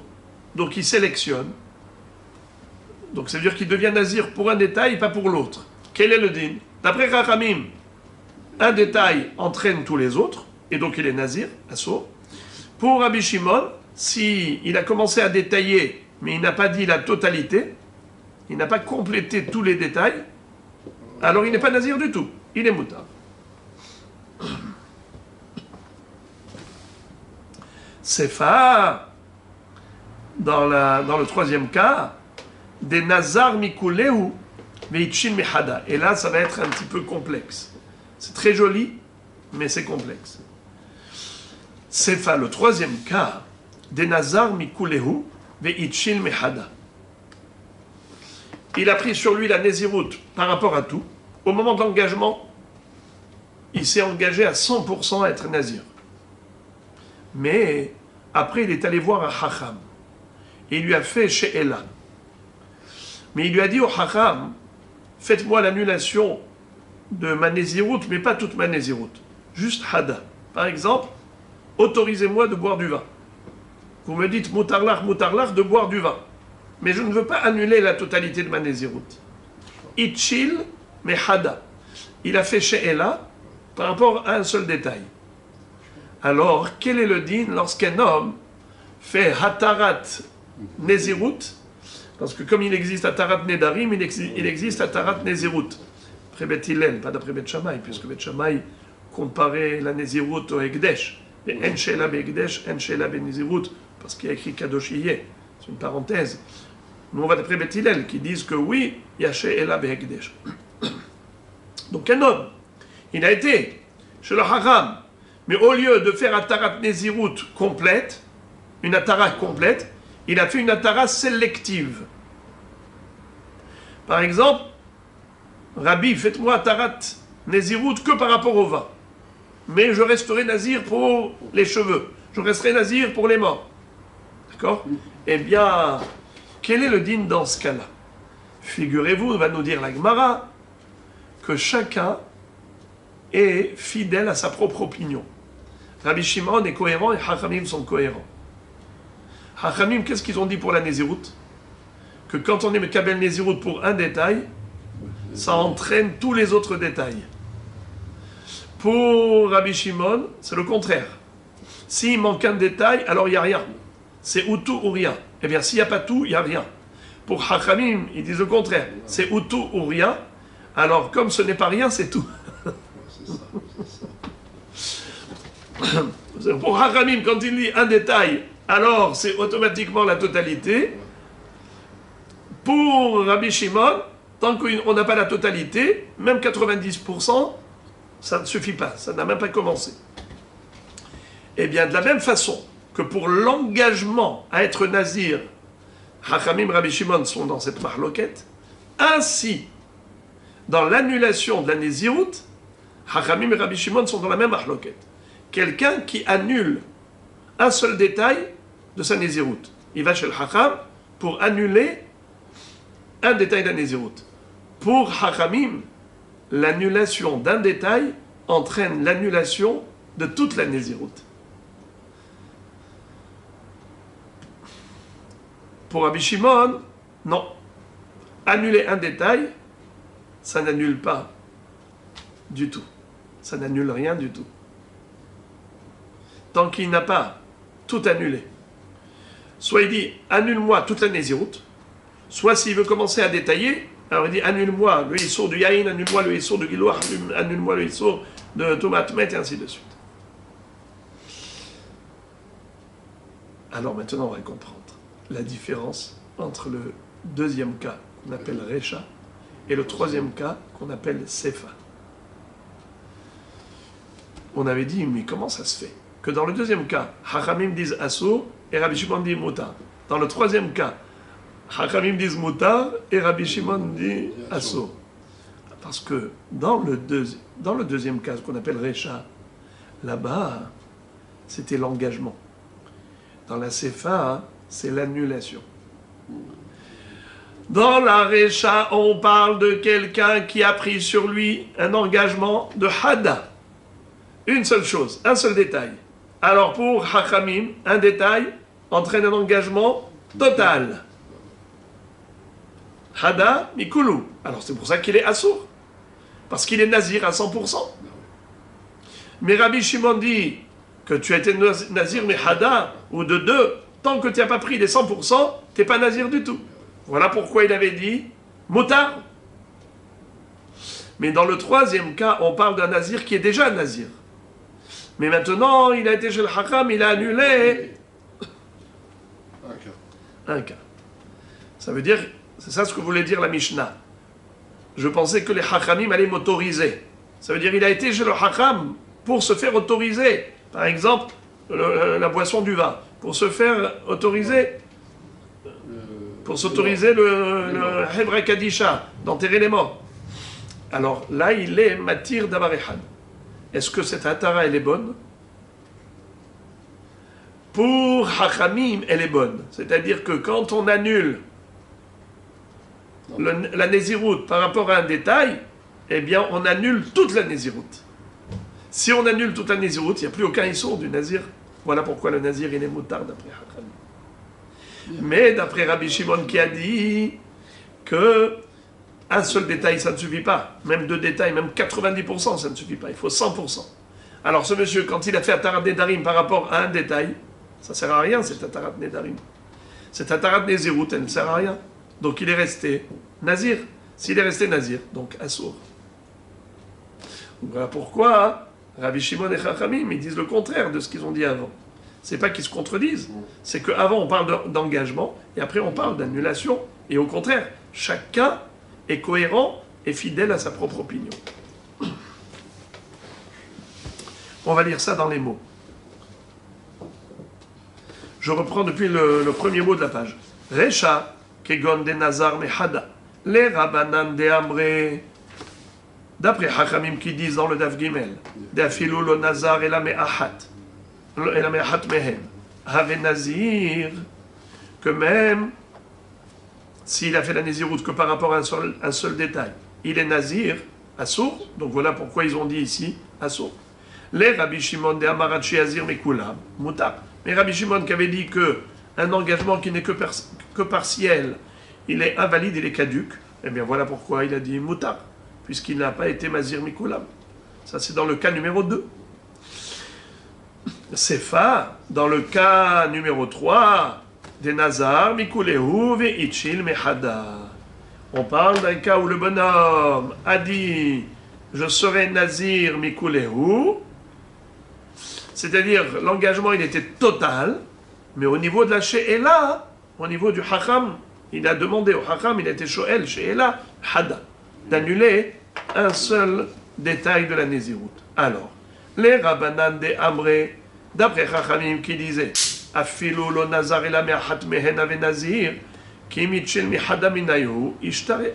Donc il sélectionne. Donc ça veut dire qu'il devient nazir pour un détail et pas pour l'autre. Quel est le din? D'après Chachamim, un détail entraîne tous les autres, et donc il est nazir, assour. Pour Rabbi Shimon, si il a commencé à détailler, mais il n'a pas dit la totalité, il n'a pas complété tous les détails, alors il n'est pas nazir du tout, il est moutard. Sefa, dans le troisième cas, des nazar mikulehu veitchin mehada. Et là, ça va être un petit peu complexe. C'est très joli, mais c'est complexe. Sefa, le troisième cas, des nazar mikulehu veitchin mehada. Il a pris sur lui la nésiroute par rapport à tout. Au moment de l'engagement, il s'est engagé à 100% à être nazir. Mais après, il est allé voir un Chacham. Et il lui a fait She'ela. Mais il lui a dit au Chacham, faites-moi l'annulation de ma nésiroute, mais pas toute ma nésiroute. Juste Hada. Par exemple, autorisez-moi de boire du vin. Vous me dites moutarlar de boire du vin. Mais je ne veux pas annuler la totalité de ma nésiroute. Itchil, mais Hada. Il a fait She'ela par rapport à un seul détail. Alors, quel est le din lorsqu'un homme fait Hatarat Nézirut? Parce que comme il existe Hatarat Nedarim, il existe Hatarat Nézirut. Après Bet Hillel, pas d'après Bet Shammai, puisque Bet Shammai comparait la Nézirut au Ekdesh. Et En She'ela Be'Ekdesh, En She'ela Be'Nézirut, parce qu'il y a écrit Kadosh Yeh. C'est une parenthèse. Nous, on va d'après Bet Hillel, qui disent que oui, il y a She'ela Be'Ekdesh. Donc un homme, il a été chez le Haram, mais au lieu de faire Atarat Nézirut complète, une Atara complète, il a fait une Atara sélective. Par exemple, Rabbi, faites-moi Atarat Nézirut que par rapport au vin. Mais je resterai nazir pour les cheveux. Je resterai nazir pour les morts. D'accord? Eh bien, quel est le din dans ce cas-là? Figurez-vous, va nous dire la Gemara, que chacun est fidèle à sa propre opinion. Rabbi Shimon est cohérent et Hachamim sont cohérents. Hachamim, qu'est-ce qu'ils ont dit pour la Nézirut? Que quand on est Mekabel Nézirut pour un détail, ça entraîne tous les autres détails. Pour Rabbi Shimon, c'est le contraire. S'il manque un détail, alors il n'y a rien. C'est ou tout ou rien. Eh bien, s'il n'y a pas tout, il n'y a rien. Pour Hachamim, ils disent le contraire. C'est ou tout ou rien. Alors, comme ce n'est pas rien, c'est tout. Pour Hachamim, quand il dit un détail, alors c'est automatiquement la totalité. Pour Rabbi Shimon, tant qu'on n'a pas la totalité, même 90%, ça ne suffit pas, ça n'a même pas commencé. Eh bien, de la même façon que pour l'engagement à être nazir, Hachamim et Rabbi Shimon sont dans cette marloquette, ainsi, dans l'annulation de la Nézirut, Hachamim et Rabbi Shimon sont dans la même marloquette. Quelqu'un qui annule un seul détail de sa Nézirut. Il va chez le Hacham pour annuler un détail de la Nézirut. Pour Hachamim, l'annulation d'un détail entraîne l'annulation de toute la Nézirut. Pour Rabbi Shimon, non. Annuler un détail, ça n'annule pas du tout. Ça n'annule rien du tout. Tant qu'il n'a pas tout annulé. Soit il dit, annule-moi toute la Nézirut, soit s'il veut commencer à détailler, alors il dit, annule-moi le issour du yaïn, annule-moi le issour du giloah, annule-moi le issour de tomatmet, et ainsi de suite. Alors maintenant, on va comprendre la différence entre le deuxième cas qu'on appelle Recha et le troisième cas qu'on appelle Sefa. On avait dit, mais comment ça se fait que dans le deuxième cas, Hachamim disent Assour et Rabbi Shimon dit Moutar. Dans le troisième cas, Hachamim disent Moutar et Rabbi Shimon dit Assour. Parce que dans le deuxième cas, ce qu'on appelle Recha, là-bas, c'était l'engagement. Dans la Sefa, c'est l'annulation. Dans la Recha, on parle de quelqu'un qui a pris sur lui un engagement de Hada. Une seule chose, un seul détail. Alors pour Hachamim, un détail entraîne un engagement total. Hada Mikulu. Alors c'est pour ça qu'il est assour. Parce qu'il est nazir à 100%. Mais Rabbi Shimon dit que tu as été nazir mehada ou de 2, tant que tu n'as pas pris les 100%, tu n'es pas nazir du tout. Voilà pourquoi il avait dit motard. Mais dans le troisième cas, on parle d'un nazir qui est déjà un nazir. Mais maintenant, il a été chez le Hakam, il a annulé un cas. Ça veut dire, c'est ça ce que voulait dire la Mishnah. Je pensais que les Hakamim allaient m'autoriser. Ça veut dire il a été chez le Hakam pour se faire autoriser. Par exemple, la boisson du vin. Pour se faire autoriser, pour s'autoriser le Hebra Kadisha, d'enterrer les morts. Alors là, il est matir d'Avarechad. Est-ce que cette Hatara, elle est bonne? Pour Hachamim, elle est bonne. C'est-à-dire que quand on annule la Nézirout par rapport à un détail, eh bien, on annule toute la Nézirout. Si on annule toute la Nézirout, il n'y a plus aucun issour du Nazir. Voilà pourquoi le Nazir, il est moutard d'après Hachamim. Mais d'après Rabbi Shimon qui a dit que un seul détail, ça ne suffit pas. Même 2 détails, même 90%, ça ne suffit pas. Il faut 100%. Alors ce monsieur, quand il a fait Atarat Nedarim par rapport à un détail, ça ne sert à rien, cette Atarat Nedarim. Cette Atarat Nézirout, elle ne sert à rien. Donc il est resté Nazir. S'il est resté Nazir, donc Assour. Voilà pourquoi Rabbi Shimon et Chachamim, ils disent le contraire de ce qu'ils ont dit avant. C'est pas qu'ils se contredisent, c'est qu'avant on parle d'engagement, et après on parle d'annulation, et au contraire, chacun est cohérent et fidèle à sa propre opinion. On va lire ça dans les mots. Je reprends depuis le premier mot de la page. Recha, kegon de Nazar mehada, les rabanan de Amré. D'après Hachamim qui disent dans le Daf Gimel, de afilou lo Nazar et la me'ahat mehem, have Nazir, que même s'il a fait la Néziroute que par rapport à un seul détail, il est Nazir, Assour, donc voilà pourquoi ils ont dit ici Assour. Les Rabbi Shimon de Amarachi Azir Mekulam, Moutab. Mais Rabbi Shimon qui avait dit qu'un engagement qui n'est que partiel, il est invalide, il est caduc, eh bien voilà pourquoi il a dit Moutab, puisqu'il n'a pas été Mazir Mekulam. Ça c'est dans le cas numéro 2. Sefa, dans le cas numéro 3, des Nazar, Mikulehu, Ve'ichil, Mehada. On parle d'un cas où le bonhomme a dit je serai Nazir, Mikulehu. C'est-à-dire, l'engagement, il était total, mais au niveau de la She'ela, au niveau du Hakam, il a demandé au Hakam, il a été Shoel, She'ela, Hada, d'annuler un seul détail de la Nézirout. Alors, les Rabbanan de Amré, d'après Chachamim qui disait Afilou lo Nazar ela me'achat mehen ave Nazir, ki mitchel mihada minayu ishtare.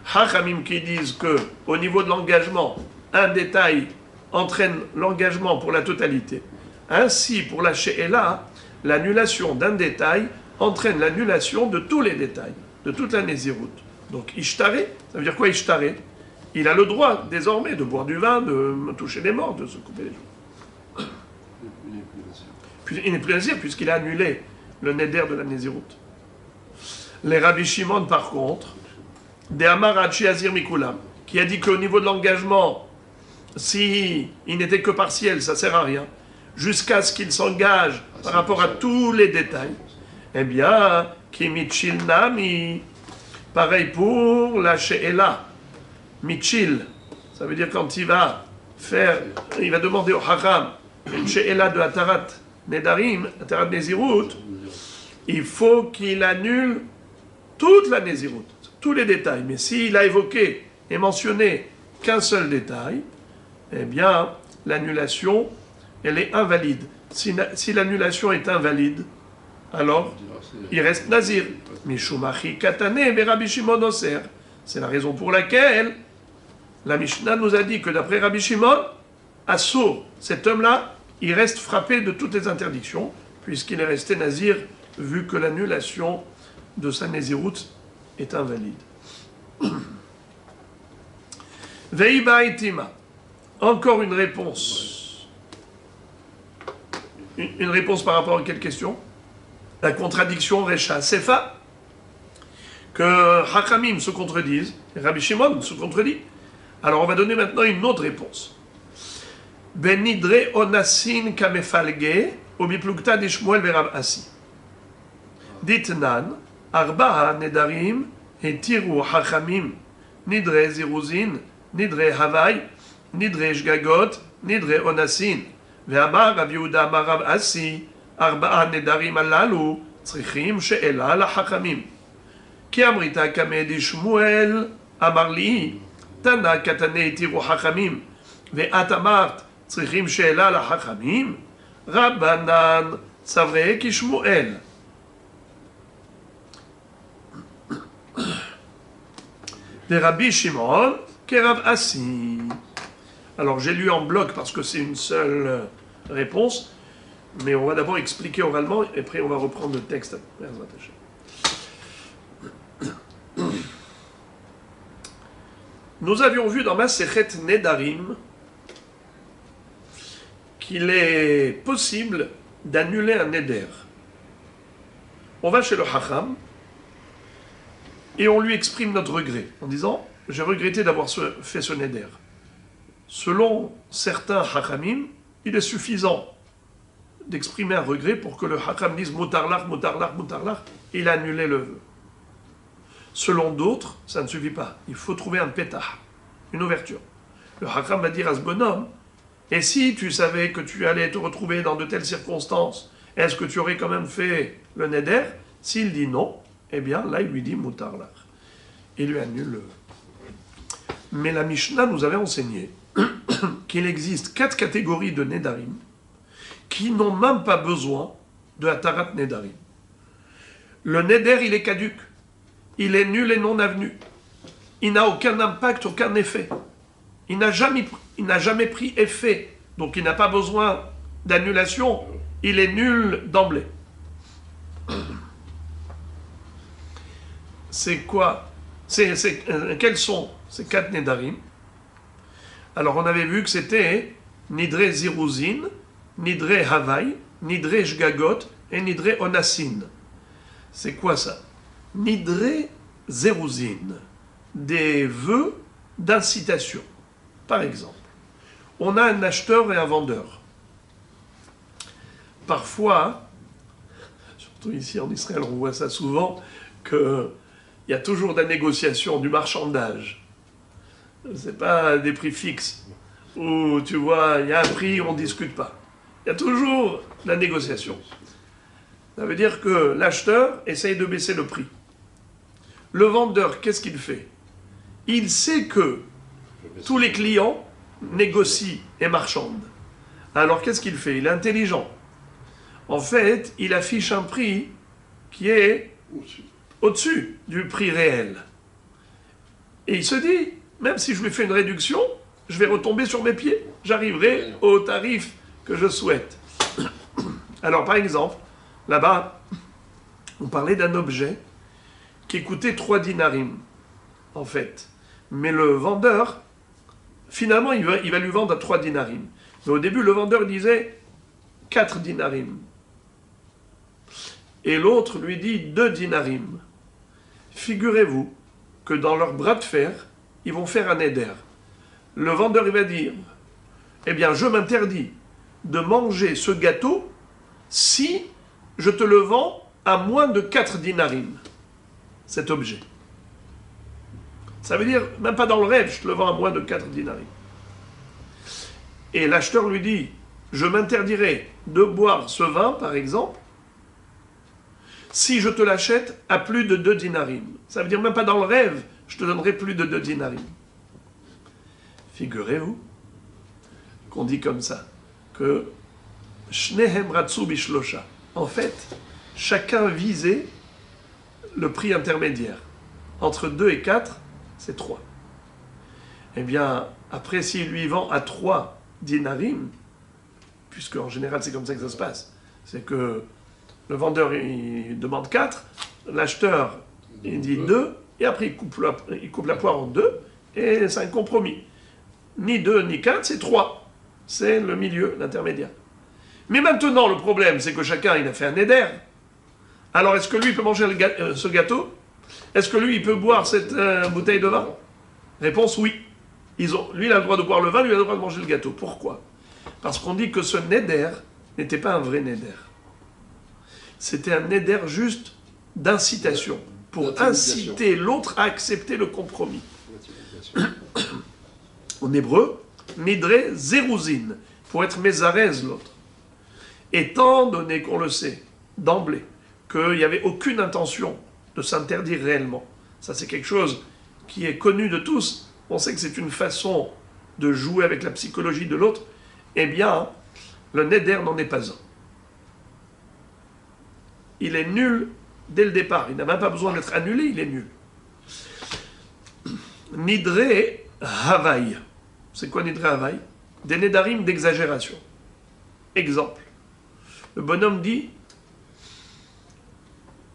Chachamim qui disent que, au niveau de l'engagement, un détail entraîne l'engagement pour la totalité. Ainsi, pour la She'ela, l'annulation d'un détail entraîne l'annulation de tous les détails, de toute la Nézirout. Donc, ishtare, ça veut dire quoi ishtare? Il a le droit, désormais, de boire du vin, de toucher les morts, de se couper les joues. Il n'est plus nazir puisqu'il a annulé le neder de la Nézirout. Les Rabbi Shimon, par contre, des Amarachi Azir Mikulam, qui a dit qu'au niveau de l'engagement, si il n'était que partiel, ça ne sert à rien, jusqu'à ce qu'il s'engage par rapport à tous les détails, eh bien, Kimichil Nami, pareil pour la She'ela, Michil, ça veut dire quand il va demander au Hakam une She'ela de Atarat Nedarim, Atarat Nézirout, il faut qu'il annule toute la Nézirout, tous les détails. Mais s'il a évoqué et mentionné qu'un seul détail, eh bien, l'annulation, elle est invalide. Si l'annulation est invalide, alors, il reste Nazir. Mishumachi Katane, mais Rabbi Shimon Oser. C'est la raison pour laquelle la Mishnah nous a dit que d'après Rabbi Shimon, Assour, cet homme-là, il reste frappé de toutes les interdictions, puisqu'il est resté Nazir, vu que l'annulation de sa Nézirout est invalide. Veiba Itima. Encore une réponse. Une réponse par rapport à quelle question? La contradiction Recha Sefa. Que Hakamim se contredisent, et Rabbi Shimon se contredit. Alors on va donner maintenant une autre réponse. Ben nidre onasin kamefalge, ubiplukta de Shmuel verav Asi. Ditnan, arba'a nedarim, hetiru hachamim, nidre ziruzin, nidre havai, nidre shgagot, nidre onasin. Ve'amar Rav Yehuda amar Rav Asi, arba'a nedarim alalu, tzrichim she'ela lahachamim. Ki amrita kame de Shmuel, amar li, tana katane hetiru hachamim, ve'at amart, צריכים שאלה לחכמים, רבנן סברי כשמואל. ורבי שמעון כרב אסי. Alors j'ai lu en bloc parce que c'est une seule réponse, mais on va d'abord expliquer oralement et après on va reprendre le texte. Nous avions vu dans Masechet Nedarim qu'il est possible d'annuler un neder. On va chez le Hacham et on lui exprime notre regret en disant « J'ai regretté d'avoir fait ce neder ». Selon certains Hachamim, il est suffisant d'exprimer un regret pour que le Hacham dise « Mutarlach, mutarlach, mutarlach » et il a annulé le vœu. Selon d'autres, ça ne suffit pas. Il faut trouver un pétah, une ouverture. Le Hacham va dire à ce bonhomme « Et si tu savais que tu allais te retrouver dans de telles circonstances, est-ce que tu aurais quand même fait le neder ?» S'il dit non, eh bien là il lui dit mutarlach. Il lui annule le... Mais la Mishnah nous avait enseigné qu'il existe 4 catégories de nedarim qui n'ont même pas besoin de Hatarat nedarim. Le neder, il est caduc, il est nul et non avenu, il n'a aucun impact, aucun effet. Il n'a jamais pris effet, donc il n'a pas besoin d'annulation, il est nul d'emblée. C'est quoi quels sont ces 4 nedarim? Alors on avait vu que c'était nidre ziruzin, nidre havai, nidre shgagot et nidre onasin. C'est quoi ça? Nidre ziruzin, des vœux d'incitation. Par exemple, on a un acheteur et un vendeur. Parfois, surtout ici en Israël, on voit ça souvent, qu'il y a toujours de la négociation, du marchandage. Ce n'est pas des prix fixes, où tu vois, il y a un prix, on ne discute pas. Il y a toujours de la négociation. Ça veut dire que l'acheteur essaye de baisser le prix. Le vendeur, qu'est-ce qu'il fait? Il sait que tous les clients négocient et marchandent. Alors qu'est-ce qu'il fait? Il est intelligent. En fait, il affiche un prix qui est au-dessus du prix réel. Et il se dit, même si je lui fais une réduction, je vais retomber sur mes pieds. J'arriverai au tarif que je souhaite. Alors par exemple, là-bas, on parlait d'un objet qui coûtait 3 dinarim, en fait. Mais le vendeur, finalement, il va lui vendre à 3 dinarim. Mais au début, le vendeur disait 4 dinarim. Et l'autre lui dit 2 dinarim. Figurez-vous que dans leur bras de fer, ils vont faire un éder. Le vendeur, il va dire, eh bien, je m'interdis de manger ce gâteau si je te le vends à moins de 4 dinarim, cet objet. Ça veut dire, même pas dans le rêve, je te le vends à moins de 4 dinarim. Et l'acheteur lui dit, je m'interdirai de boire ce vin, par exemple, si je te l'achète à plus de 2 dinarim. Ça veut dire, même pas dans le rêve, je te donnerai plus de 2 dinarim. Figurez-vous qu'on dit comme ça, que Shnehem Ratsu Bishlosha. En fait, chacun visait le prix intermédiaire. Entre 2 et 4, c'est 3. Eh bien, après, s'il lui vend à 3 dinarim, puisque en général c'est comme ça que ça se passe, c'est que le vendeur il demande 4, l'acheteur il dit 2, et après il coupe la poire en 2, et c'est un compromis. Ni 2 ni 4, c'est 3. C'est le milieu, l'intermédiaire. Mais maintenant, le problème, c'est que chacun il a fait un éder. Alors, est-ce que lui, il peut manger ce gâteau? Est-ce que lui, il peut boire cette bouteille de vin? Réponse, oui. Lui, il a le droit de boire le vin, lui, il a le droit de manger le gâteau. Pourquoi? Parce qu'on dit que ce neder n'était pas un vrai neder. C'était un neder juste d'incitation, pour inciter l'autre à accepter le compromis. En hébreu, nidre zérouzine, pour être mézarez l'autre. Étant donné qu'on le sait d'emblée, qu'il n'y avait aucune intention de s'interdire réellement, ça c'est quelque chose qui est connu de tous, on sait que c'est une façon de jouer avec la psychologie de l'autre, eh bien, le neder n'en est pas un. Il est nul dès le départ, il n'a même pas besoin d'être annulé, il est nul. Nidre Havaï. C'est quoi Nidre Havaï? Des nedarim d'exagération. Exemple. Le bonhomme dit,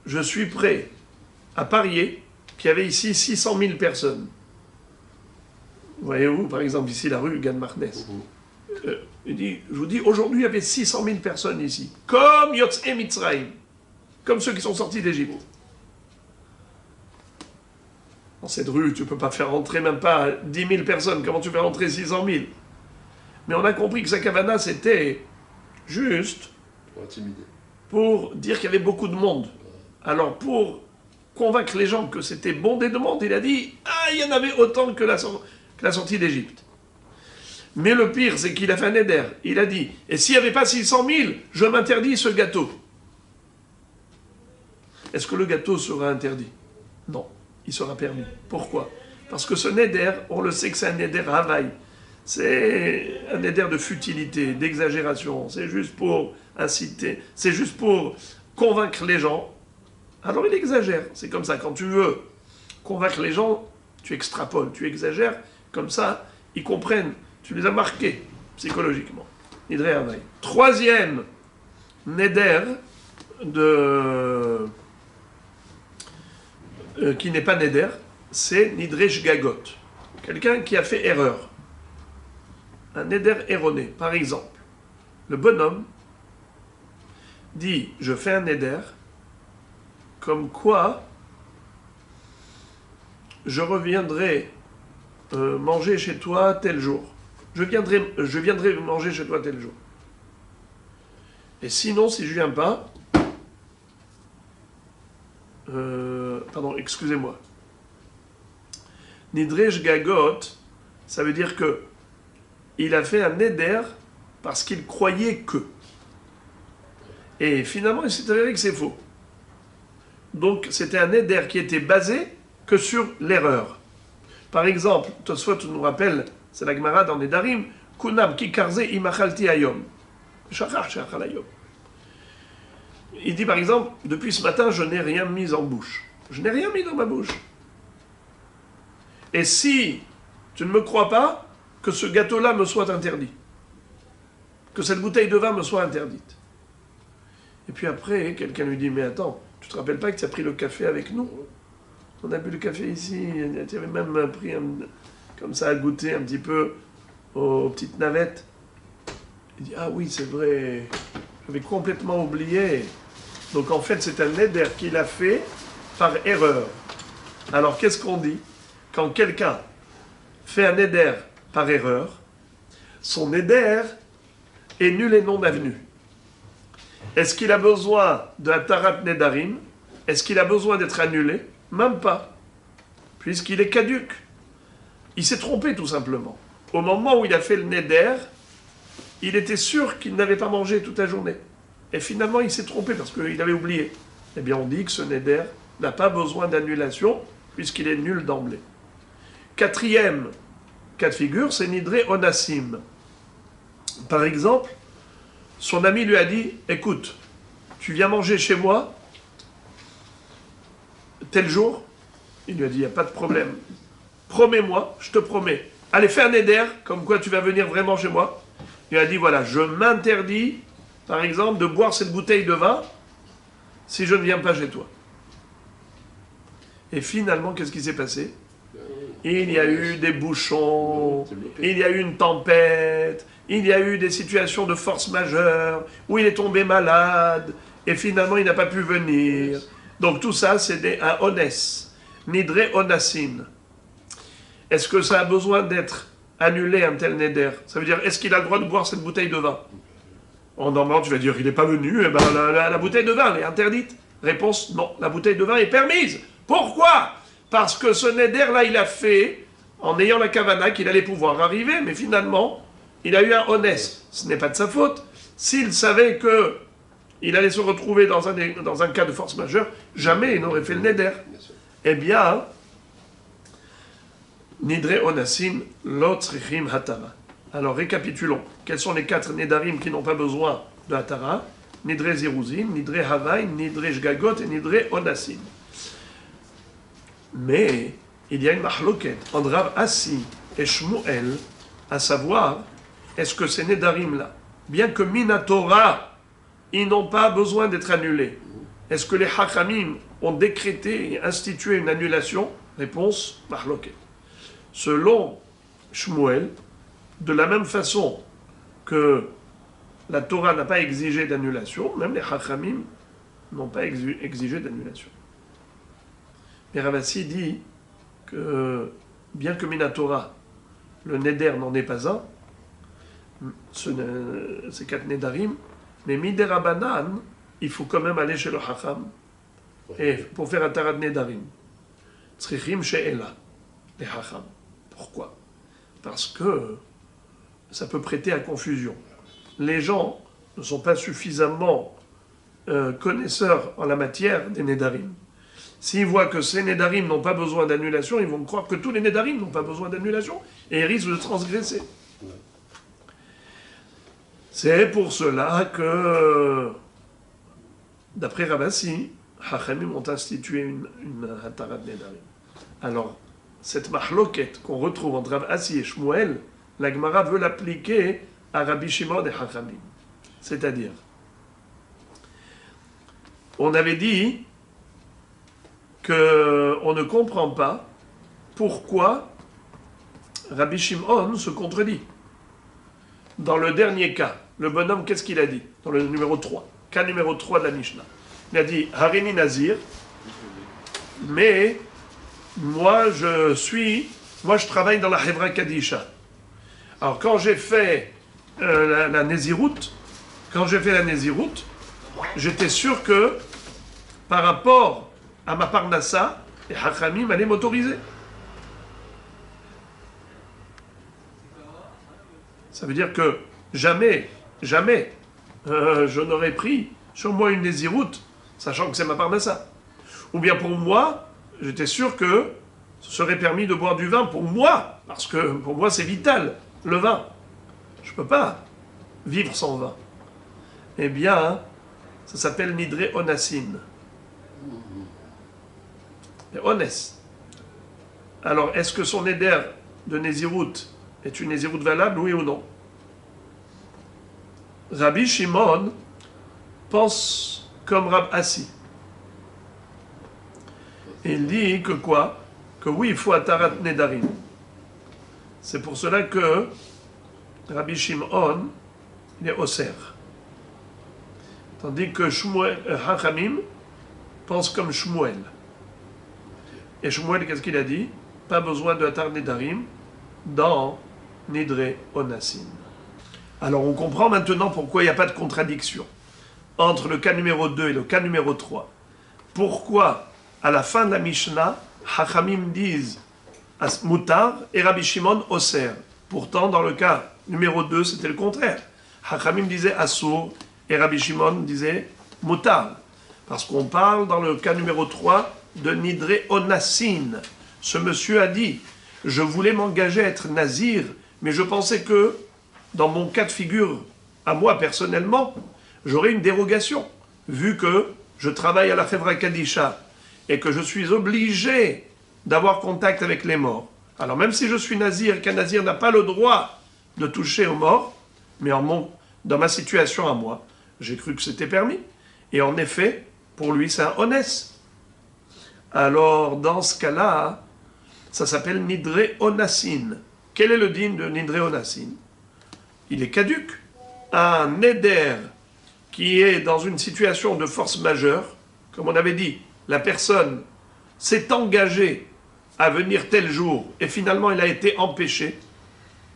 je suis prêt à parier qu'il y avait ici 600 000 personnes. Voyez-vous, par exemple, ici, la rue Gan-Marnes. Il dit, je vous dis, aujourd'hui, il y avait 600 000 personnes ici. Comme Yotzei Mitzrayim. Comme ceux qui sont sortis d'Égypte. Dans cette rue, tu ne peux pas faire rentrer même pas 10 000 personnes. Comment tu fais rentrer 600 000? Mais on a compris que sa kavana, c'était juste pour dire qu'il y avait beaucoup de monde. Alors, pour convaincre les gens que c'était bondé de monde, il a dit « Ah, il y en avait autant que la sortie d'Égypte. » Mais le pire, c'est qu'il a fait un éder. Il a dit « Et s'il n'y avait pas 600 000, je m'interdis ce gâteau. » Est-ce que le gâteau sera interdit? Non, il sera permis. Pourquoi? Parce que ce neder, on le sait que c'est un neder havaï. C'est un neder de futilité, d'exagération. C'est juste pour inciter, c'est juste pour convaincre les gens. Alors il exagère. C'est comme ça, quand tu veux convaincre les gens, tu extrapoles, tu exagères. Comme ça, ils comprennent. Tu les as marqués psychologiquement. Neder havaï. Troisième neder qui n'est pas neder, c'est nidresh gagot. Quelqu'un qui a fait erreur. Un neder erroné. Par exemple, le bonhomme dit, je fais un neder, comme quoi je reviendrai manger chez toi tel jour. Je viendrai manger chez toi tel jour. Et sinon, si je ne viens pas, pardon, excusez-moi. Nidresh gagot, ça veut dire que il a fait un neder parce qu'il croyait que. Et finalement, il s'est avéré que c'est faux. Donc, c'était un neder qui était basé que sur l'erreur. Par exemple, Tosfot nous rappelle, c'est la Gemara dans Nedarim, Kunam ki karze imachalti ayom. Shachar shachal ayom. Il dit par exemple, depuis ce matin, je n'ai rien mis en bouche. Je n'ai rien mis dans ma bouche. Et si tu ne me crois pas, que ce gâteau-là me soit interdit. Que cette bouteille de vin me soit interdite. Et puis après, quelqu'un lui dit, mais attends, tu te rappelles pas que tu as pris le café avec nous? On a bu le café ici, tu avais même pris comme ça à goûter un petit peu aux petites navettes. Il dit, ah oui, c'est vrai, j'avais complètement oublié. Donc en fait, c'est un neder qu'il a fait par erreur. Alors qu'est-ce qu'on dit? Quand quelqu'un fait un neder par erreur, son neder est nul et non avenu. Est-ce qu'il a besoin d'un tarat nedarim? Est-ce qu'il a besoin d'être annulé? Même pas, puisqu'il est caduc. Il s'est trompé tout simplement. Au moment où il a fait le neder, il était sûr qu'il n'avait pas mangé toute la journée. Et finalement, il s'est trompé parce qu'il avait oublié. Eh bien, on dit que ce neder n'a pas besoin d'annulation, puisqu'il est nul d'emblée. Quatrième cas de figure, c'est Nidre Onassim. Par exemple, son ami lui a dit, écoute, tu viens manger chez moi tel jour? Il lui a dit, il n'y a pas de problème. Promets-moi, je te promets. Allez, fais un éder, comme quoi tu vas venir vraiment chez moi. Il lui a dit, voilà, je m'interdis, par exemple, de boire cette bouteille de vin si je ne viens pas chez toi. Et finalement, qu'est-ce qui s'est passé? Il y a eu des bouchons, il y a eu une tempête, il y a eu des situations de force majeure, où il est tombé malade, et finalement il n'a pas pu venir. Donc tout ça, c'est un ones, nidre onassin. Est-ce que ça a besoin d'être annuler un tel neder? Ça veut dire, est-ce qu'il a le droit de boire cette bouteille de vin? En Normand, tu vas dire, il n'est pas venu, et ben la bouteille de vin, elle est interdite. Réponse, non, la bouteille de vin est permise. Pourquoi? Parce que ce neder-là, il a fait, en ayant la kavana, qu'il allait pouvoir arriver, mais finalement, il a eu un honnête. Ce n'est pas de sa faute. S'il savait que il allait se retrouver dans un cas de force majeure, jamais il n'aurait fait le neder. Eh bien, Nidre Onassim, Lotzrichim Hatara. Alors récapitulons. Quels sont les 4 Nedarim qui n'ont pas besoin de Hatara? Nidre Ziruzin, Nidre Havaï, Nidre Shgagot et Nidre Onassim. Mais il y a une mahloket entre Rav Assi et Shmuel, à savoir, est-ce que ces Nedarim-là, bien que Minatora, ils n'ont pas besoin d'être annulés, est-ce que les Hachamim ont décrété et institué une annulation? Réponse, mahloket. Selon Shmuel, de la même façon que la Torah n'a pas exigé d'annulation, même les Hachamim n'ont pas exigé d'annulation. Mais Rav Assi dit que, bien que Minatora, le Neder n'en est pas un, ces 4 Nedarim, mais Miderabanan, il faut quand même aller chez le Hacham, et pour faire un Tarad Nedarim. Tzrichim she'ela, les Hacham. Pourquoi? Parce que ça peut prêter à confusion. Les gens ne sont pas suffisamment connaisseurs en la matière des Nedarim. S'ils voient que ces Nedarim n'ont pas besoin d'annulation, ils vont croire que tous les Nedarim n'ont pas besoin d'annulation et ils risquent de transgresser. C'est pour cela que, d'après Rav Assi, Hachamim ont institué une Hatarat Nedarim. Alors, cette mahloket qu'on retrouve entre Rav Assi et Shmuel, la Gemara veut l'appliquer à Rabbi Shimon et Hachamim. C'est-à-dire, on avait dit qu'on ne comprend pas pourquoi Rabbi Shimon se contredit. Dans le dernier cas, le bonhomme, qu'est-ce qu'il a dit? Dans le numéro 3, cas numéro 3 de la Mishnah. Il a dit, Harini Nazir, mais moi je travaille dans la Hevra Kadisha. Alors quand j'ai fait la Néziroute, j'étais sûr que par rapport à ma parnassa, les Hachamim allaient m'autoriser. Ça veut dire que jamais, je n'aurais pris sur moi une Néziroute, sachant que c'est ma parnassa. Ou bien pour moi, j'étais sûr que ce serait permis de boire du vin pour moi, parce que pour moi c'est vital, le vin. Je ne peux pas vivre sans vin. Eh bien, ça s'appelle Nidre Onassin. Honest. Alors, est-ce que son éder de Néziroute est une Néziroute valable, oui ou non? Rabbi Shimon pense comme Rav Assi. Il dit que quoi? Que oui, il faut Atarat Nedarim. C'est pour cela que Rabbi Shimon, il est Oser. Tandis que Hachamim pense comme Shmuel. Et Shmuel, qu'est-ce qu'il a dit? Pas besoin de Atar Nedarim dans Nidre Onassin. Alors on comprend maintenant pourquoi il n'y a pas de contradiction entre le cas numéro 2 et le cas numéro 3. Pourquoi, à la fin de la Mishnah, Hachamim disent Mutar et Rabbi Shimon Oser. Pourtant, dans le cas numéro 2, c'était le contraire. Hachamim disait Asur et Rabbi Shimon disait Mutar. Parce qu'on parle dans le cas numéro 3 de Nidre Onassin. Ce monsieur a dit, je voulais m'engager à être nazir, mais je pensais que, dans mon cas de figure, à moi personnellement, j'aurais une dérogation, vu que je travaille à la Hevra Kadisha et que je suis obligé d'avoir contact avec les morts. Alors même si je suis nazir, qu'un nazir n'a pas le droit de toucher aux morts, mais dans ma situation à moi, j'ai cru que c'était permis. Et en effet, pour lui, c'est un honnête. Alors, dans ce cas-là, ça s'appelle Nidre Onassin. Quel est le din de Nidre Onassin? Il est caduc. Un neder qui est dans une situation de force majeure, comme on avait dit, la personne s'est engagée à venir tel jour et finalement il a été empêché,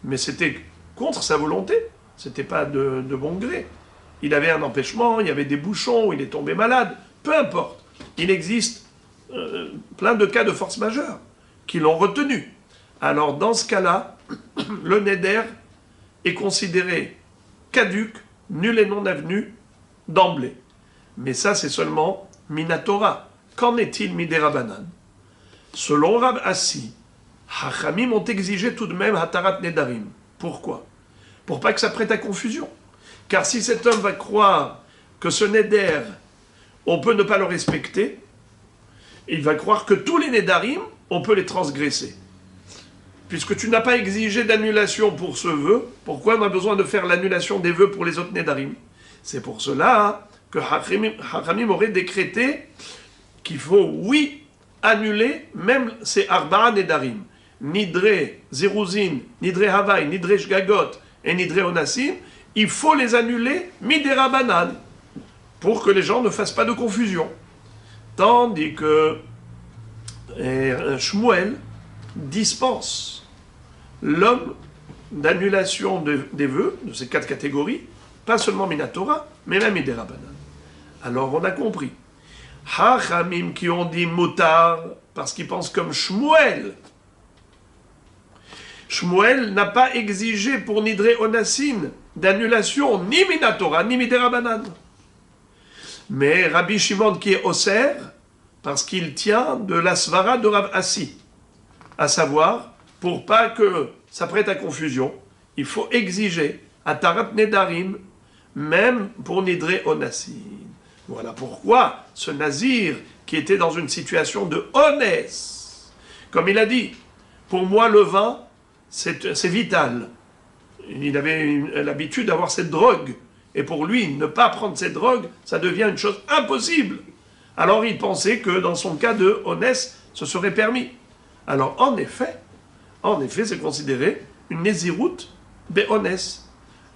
mais c'était contre sa volonté, c'était pas de bon gré. Il avait un empêchement, il y avait des bouchons, il est tombé malade, peu importe. Il existe plein de cas de force majeure qui l'ont retenu. Alors dans ce cas-là, le neder est considéré caduc, nul et non avenu d'emblée. Mais ça, c'est seulement Minatora. Qu'en est-il Miderabanan? Selon Rav Assi, Hachamim ont exigé tout de même Hatarat Nedarim. Pourquoi? Pour pas que ça prête à confusion. Car si cet homme va croire que ce Neder, on peut ne pas le respecter, il va croire que tous les Nedarim, on peut les transgresser. Puisque tu n'as pas exigé d'annulation pour ce vœu, pourquoi on a besoin de faire l'annulation des vœux pour les autres Nedarim? C'est pour cela que Hachamim aurait décrété qu'il faut, oui, annuler même ces Arba'a Nedarim. Nidre Zeruzin, Nidre Havaï, Nidre Shgagot et Nidre Onassim, il faut les annuler Midera Banan pour que les gens ne fassent pas de confusion. Tandis que Shmuel dispense l'homme d'annulation des vœux, de ces 4 catégories, pas seulement Minatora, mais même Midera Banan. Alors on a compris. Hachamim qui ont dit Mutar, parce qu'ils pensent comme Shmuel. Shmuel n'a pas exigé pour Nidre Onassin d'annulation ni Minatora, ni Midera Banan. Mais Rabbi Shimon qui est Osser, parce qu'il tient de la svara de Rav Assi. À savoir, pour pas que ça prête à confusion, il faut exiger à Tarat Nedarim, même pour Nidre Onassin. Voilà pourquoi ce Nazir, qui était dans une situation de honnête, comme il a dit, pour moi le vin, c'est vital. Il avait l'habitude d'avoir cette drogue. Et pour lui, ne pas prendre cette drogue, ça devient une chose impossible. Alors il pensait que dans son cas de honnête, ce serait permis. Alors en effet, c'est considéré une néziroute béhonnête.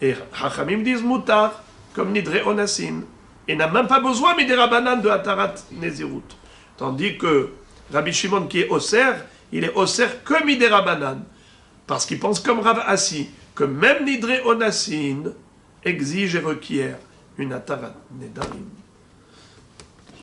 Et Hachamim disent mutar, comme Nidre Onassin. Et n'a même pas besoin Midera Banan de Hatarat Néziroute. Tandis que Rabbi Shimon qui est Osser, il est Osser que Midera Banan. Parce qu'il pense comme Rav Assi, que même Nidre Onassin exige et requiert une Hatarat Nedarim.